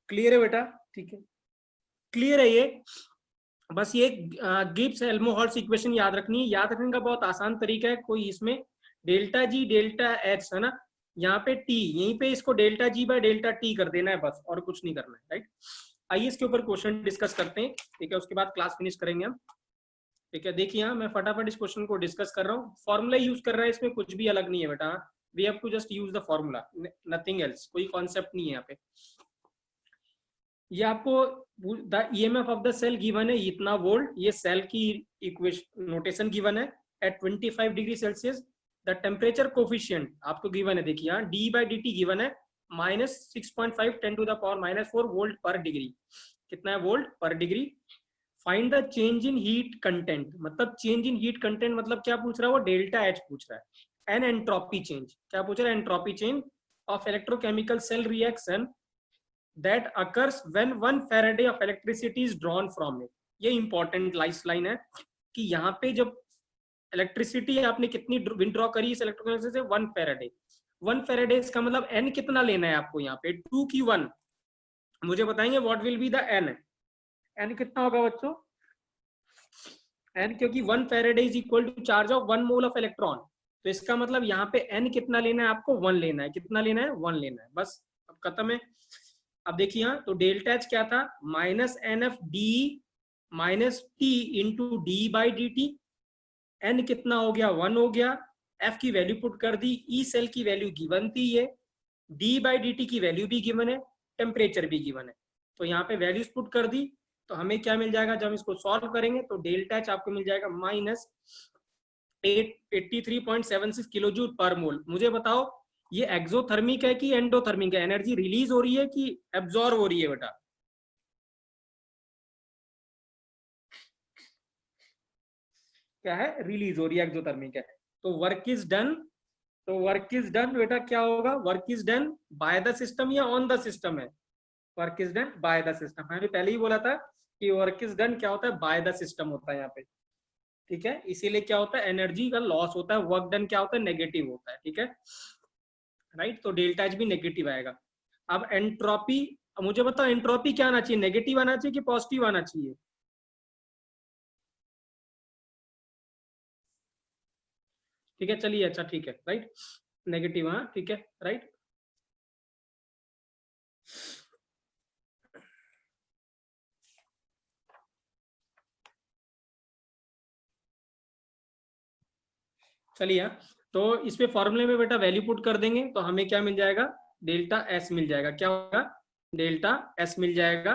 क्लियर है बेटा, ठीक है क्लियर है ये, बस ये गिब्स हेल्महोल्ट्ज इक्वेशन याद रखनी है। याद रखने का बहुत आसान तरीका है, कोई इसमें डेल्टा जी डेल्टा एच है ना, यहाँ पे टी, यहीं पे इसको delta G by delta T कर देना है बस, और कुछ नहीं करना है, राइट। आइए इसके ऊपर क्वेश्चन डिस्कस करते हैं, ठीक है, उसके बाद क्लास फिनिश करेंगे हम, ठीक है। देखिए यहाँ मैं फटाफट इस क्वेश्चन को डिस्कस कर रहा हूँ, फॉर्मूला यूज कर रहा है, इसमें कुछ भी अलग नहीं है बेटा, we have to just use the formula, nothing else, कोई कॉन्सेप्ट नहीं है यहाँ पे। ये आपको the EMF of the cell given है इतना वोल्ट, ये सेल की इक्वेशन नोटेशन गिवन है at 25 degree Celsius, the temperature coefficient आपको गिवन है, देखिए यहाँ D by D T given है minus 6.5 10 to the power minus 4 volt per degree, कितना है volt per degree. Find the change in heat content, मतलब चेंज इन हीट कंटेंट मतलब क्या पूछ रहा है वो, डेल्टा एच पूछ रहा है। एन एंट्रोपी चेंज क्या पूछ रहा है, entropy change of electrochemical cell reaction that occurs when 1 Faraday of electricity is drawn from it। ये इंपॉर्टेंट लाइन है कि यहाँ पे जब इलेक्ट्रिसिटी आपने कितनी विंड्रॉ करी इस इलेक्ट्रोकेमिकल से, 1 Faraday। 1 Faraday का मतलब n कितना लेना है आपको, यहाँ पे 2 की 1, मुझे बताएंगे what will be the n, n कितना होगा बच्चों, n क्योंकि 1 Faraday is equal to charge of 1 mole of electron, तो इसका मतलब यहाँ पे n कितना लेना है आपको, 1 लेना है, कितना लेना है 1 लेना है, बस अब खत्म है। अब देखिए यहाँ तो डेल्टा एच क्या था minus n F D minus T into D by D T, n कितना हो गया 1 हो गया, एफ की वैल्यू पुट कर दी, ई सेल की वैल्यू गिवन थी ये, डी बाई डी टी की वैल्यू भी गिवन है, टेम्परेचर भी गिवन है, तो यहाँ पे वैल्यूज पुट कर दी, तो हमें क्या मिल जाएगा जब हम इसको सॉल्व करेंगे, तो डेल्टा एच आपको मिल जाएगा माइनस 83.76 किलो जूल पर मोल। मुझे बताओ ये एक्सोथर्मिक है कि एंडोथर्मिक है, एनर्जी रिलीज हो रही है कि एब्जॉर्ब हो रही है बेटा, क्या है रिलीज हो रही है, एक्सोथर्मिक है, तो वर्क इज डन, तो वर्क इज डन बेटा क्या होगा, work is done by the system या ऑन द सिस्टम है, work is done by the system, मैंने पहले ही बोला था कि वर्क इज डन क्या होता है बाय द सिस्टम होता है यहाँ पे, ठीक है, इसीलिए क्या होता है एनर्जी का लॉस होता है, वर्क डन क्या होता है नेगेटिव होता है, ठीक है राइट, तो डेल्टा एच भी नेगेटिव आएगा। अब एंट्रोपी अब मुझे बताओ एंट्रोपी क्या आना चाहिए, नेगेटिव आना चाहिए कि पॉजिटिव आना चाहिए? ठीक है चलिए, अच्छा ठीक है, राइट, नेगेटिव, हाँ ठीक है, राइट। चलिए, तो इस पे फॉर्मूले में बेटा वैल्यू पुट कर देंगे तो हमें क्या मिल जाएगा, डेल्टा एस मिल जाएगा। क्या होगा, डेल्टा एस मिल जाएगा।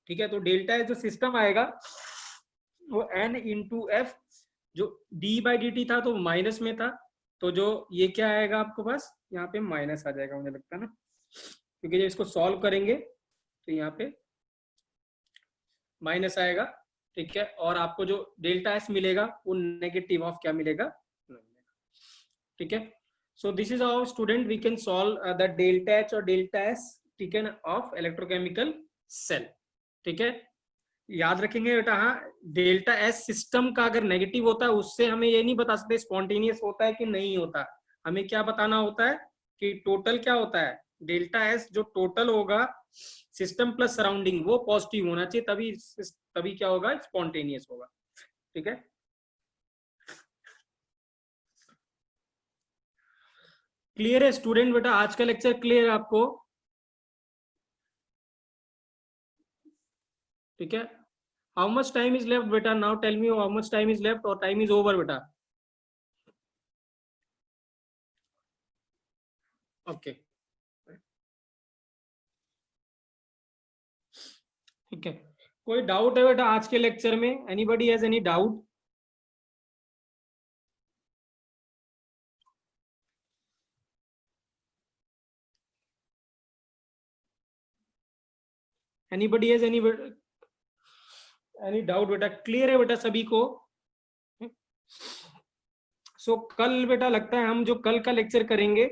ठीक है, तो डेल्टा एस जो सिस्टम आएगा वो एन इंटू एफ, जो डी बाई डी टी था तो माइनस में था, तो जो ये क्या आएगा आपको पास यहाँ पे माइनस आ जाएगा मुझे लगता है ना, क्योंकि जब इसको सॉल्व करेंगे तो यहाँ पे माइनस आएगा। ठीक है, और आपको जो डेल्टा एस मिलेगा वो नेगेटिव ऑफ क्या मिलेगा। ठीक है, so this is how student we can solve the delta H और डेल्टा एस, ठीक है ना, ऑफ इलेक्ट्रोकेमिकल सेल। ठीक है, याद रखेंगे बेटा, हाँ डेल्टा एस सिस्टम का अगर नेगेटिव होता है उससे हमें ये नहीं बता सकते स्पॉन्टेनियस होता है कि नहीं होता, हमें क्या बताना होता है कि टोटल क्या होता है, डेल्टा एस जो टोटल होगा सिस्टम प्लस सराउंडिंग वो पॉजिटिव होना चाहिए, तभी तभी क्या होगा, स्पॉन्टेनियस होगा। ठीक है, क्लियर है स्टूडेंट बेटा, आज का लेक्चर क्लियर है आपको? ठीक है, how much time is left बेटा, now tell me how much time is left, और टाइम इज ओवर बेटा। ओके, ठीक है, कोई डाउट है बेटा आज के लेक्चर में, anybody has any doubt? Anybody has any doubt बेटा, क्लियर है बेटा सभी को? सो कल बेटा लगता है हम जो कल का लेक्चर करेंगे,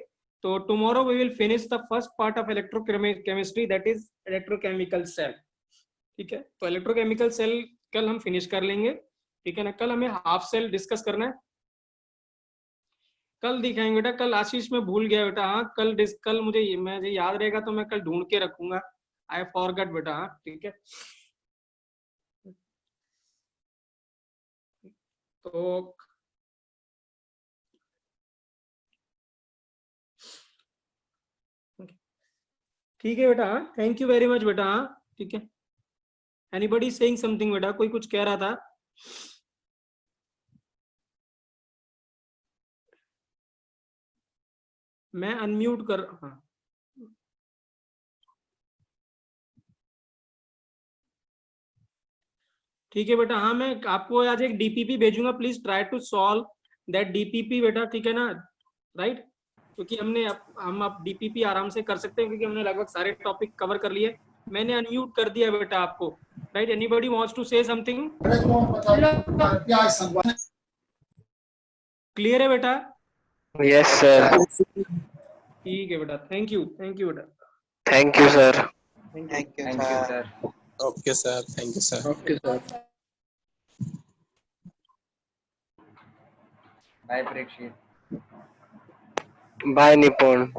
तो tomorrow we will finish the first part of electrochemistry, that is electrochemical cell. ठीक है, तो इलेक्ट्रोकेमिकल सेल कल हम फिनिश कर लेंगे। ठीक है ना, कल हमें हाफ सेल डिस्कस करना है, कल दिखाएंगे बेटा। कल आशीष में भूल गया बेटा, हाँ कल मुझे याद रहेगा तो मैं कल ढूंढ के रखूंगा, आई फॉरगॉट बेटा। हाँ ठीक है, तो ठीक है बेटा, हाँ थैंक यू वेरी मच बेटा। हाँ ठीक है, एनीबॉडी सेइंग समथिंग बेटा, कोई कुछ कह रहा था? मैं अनम्यूट कर, हाँ ठीक है बेटा, हाँ मैं आपको आज एक डीपीपी भेजूंगा, please try to solve that DPP बेटा। ठीक है ना, राइट, क्योंकि हम आप डीपीपी आराम से कर सकते हैं क्योंकि हमने लगभग सारे टॉपिक कवर कर लिए। मैंने अनम्यूट कर दिया बेटा आपको, right, anybody wants to say something? Clear है बेटा? Yes sir. ठीक है बेटा, थैंक यू बेटा, thank you sir. Thank you sir. Okay sir, thank you sir. Okay sir. Bye Parikshit. Bye निपुण।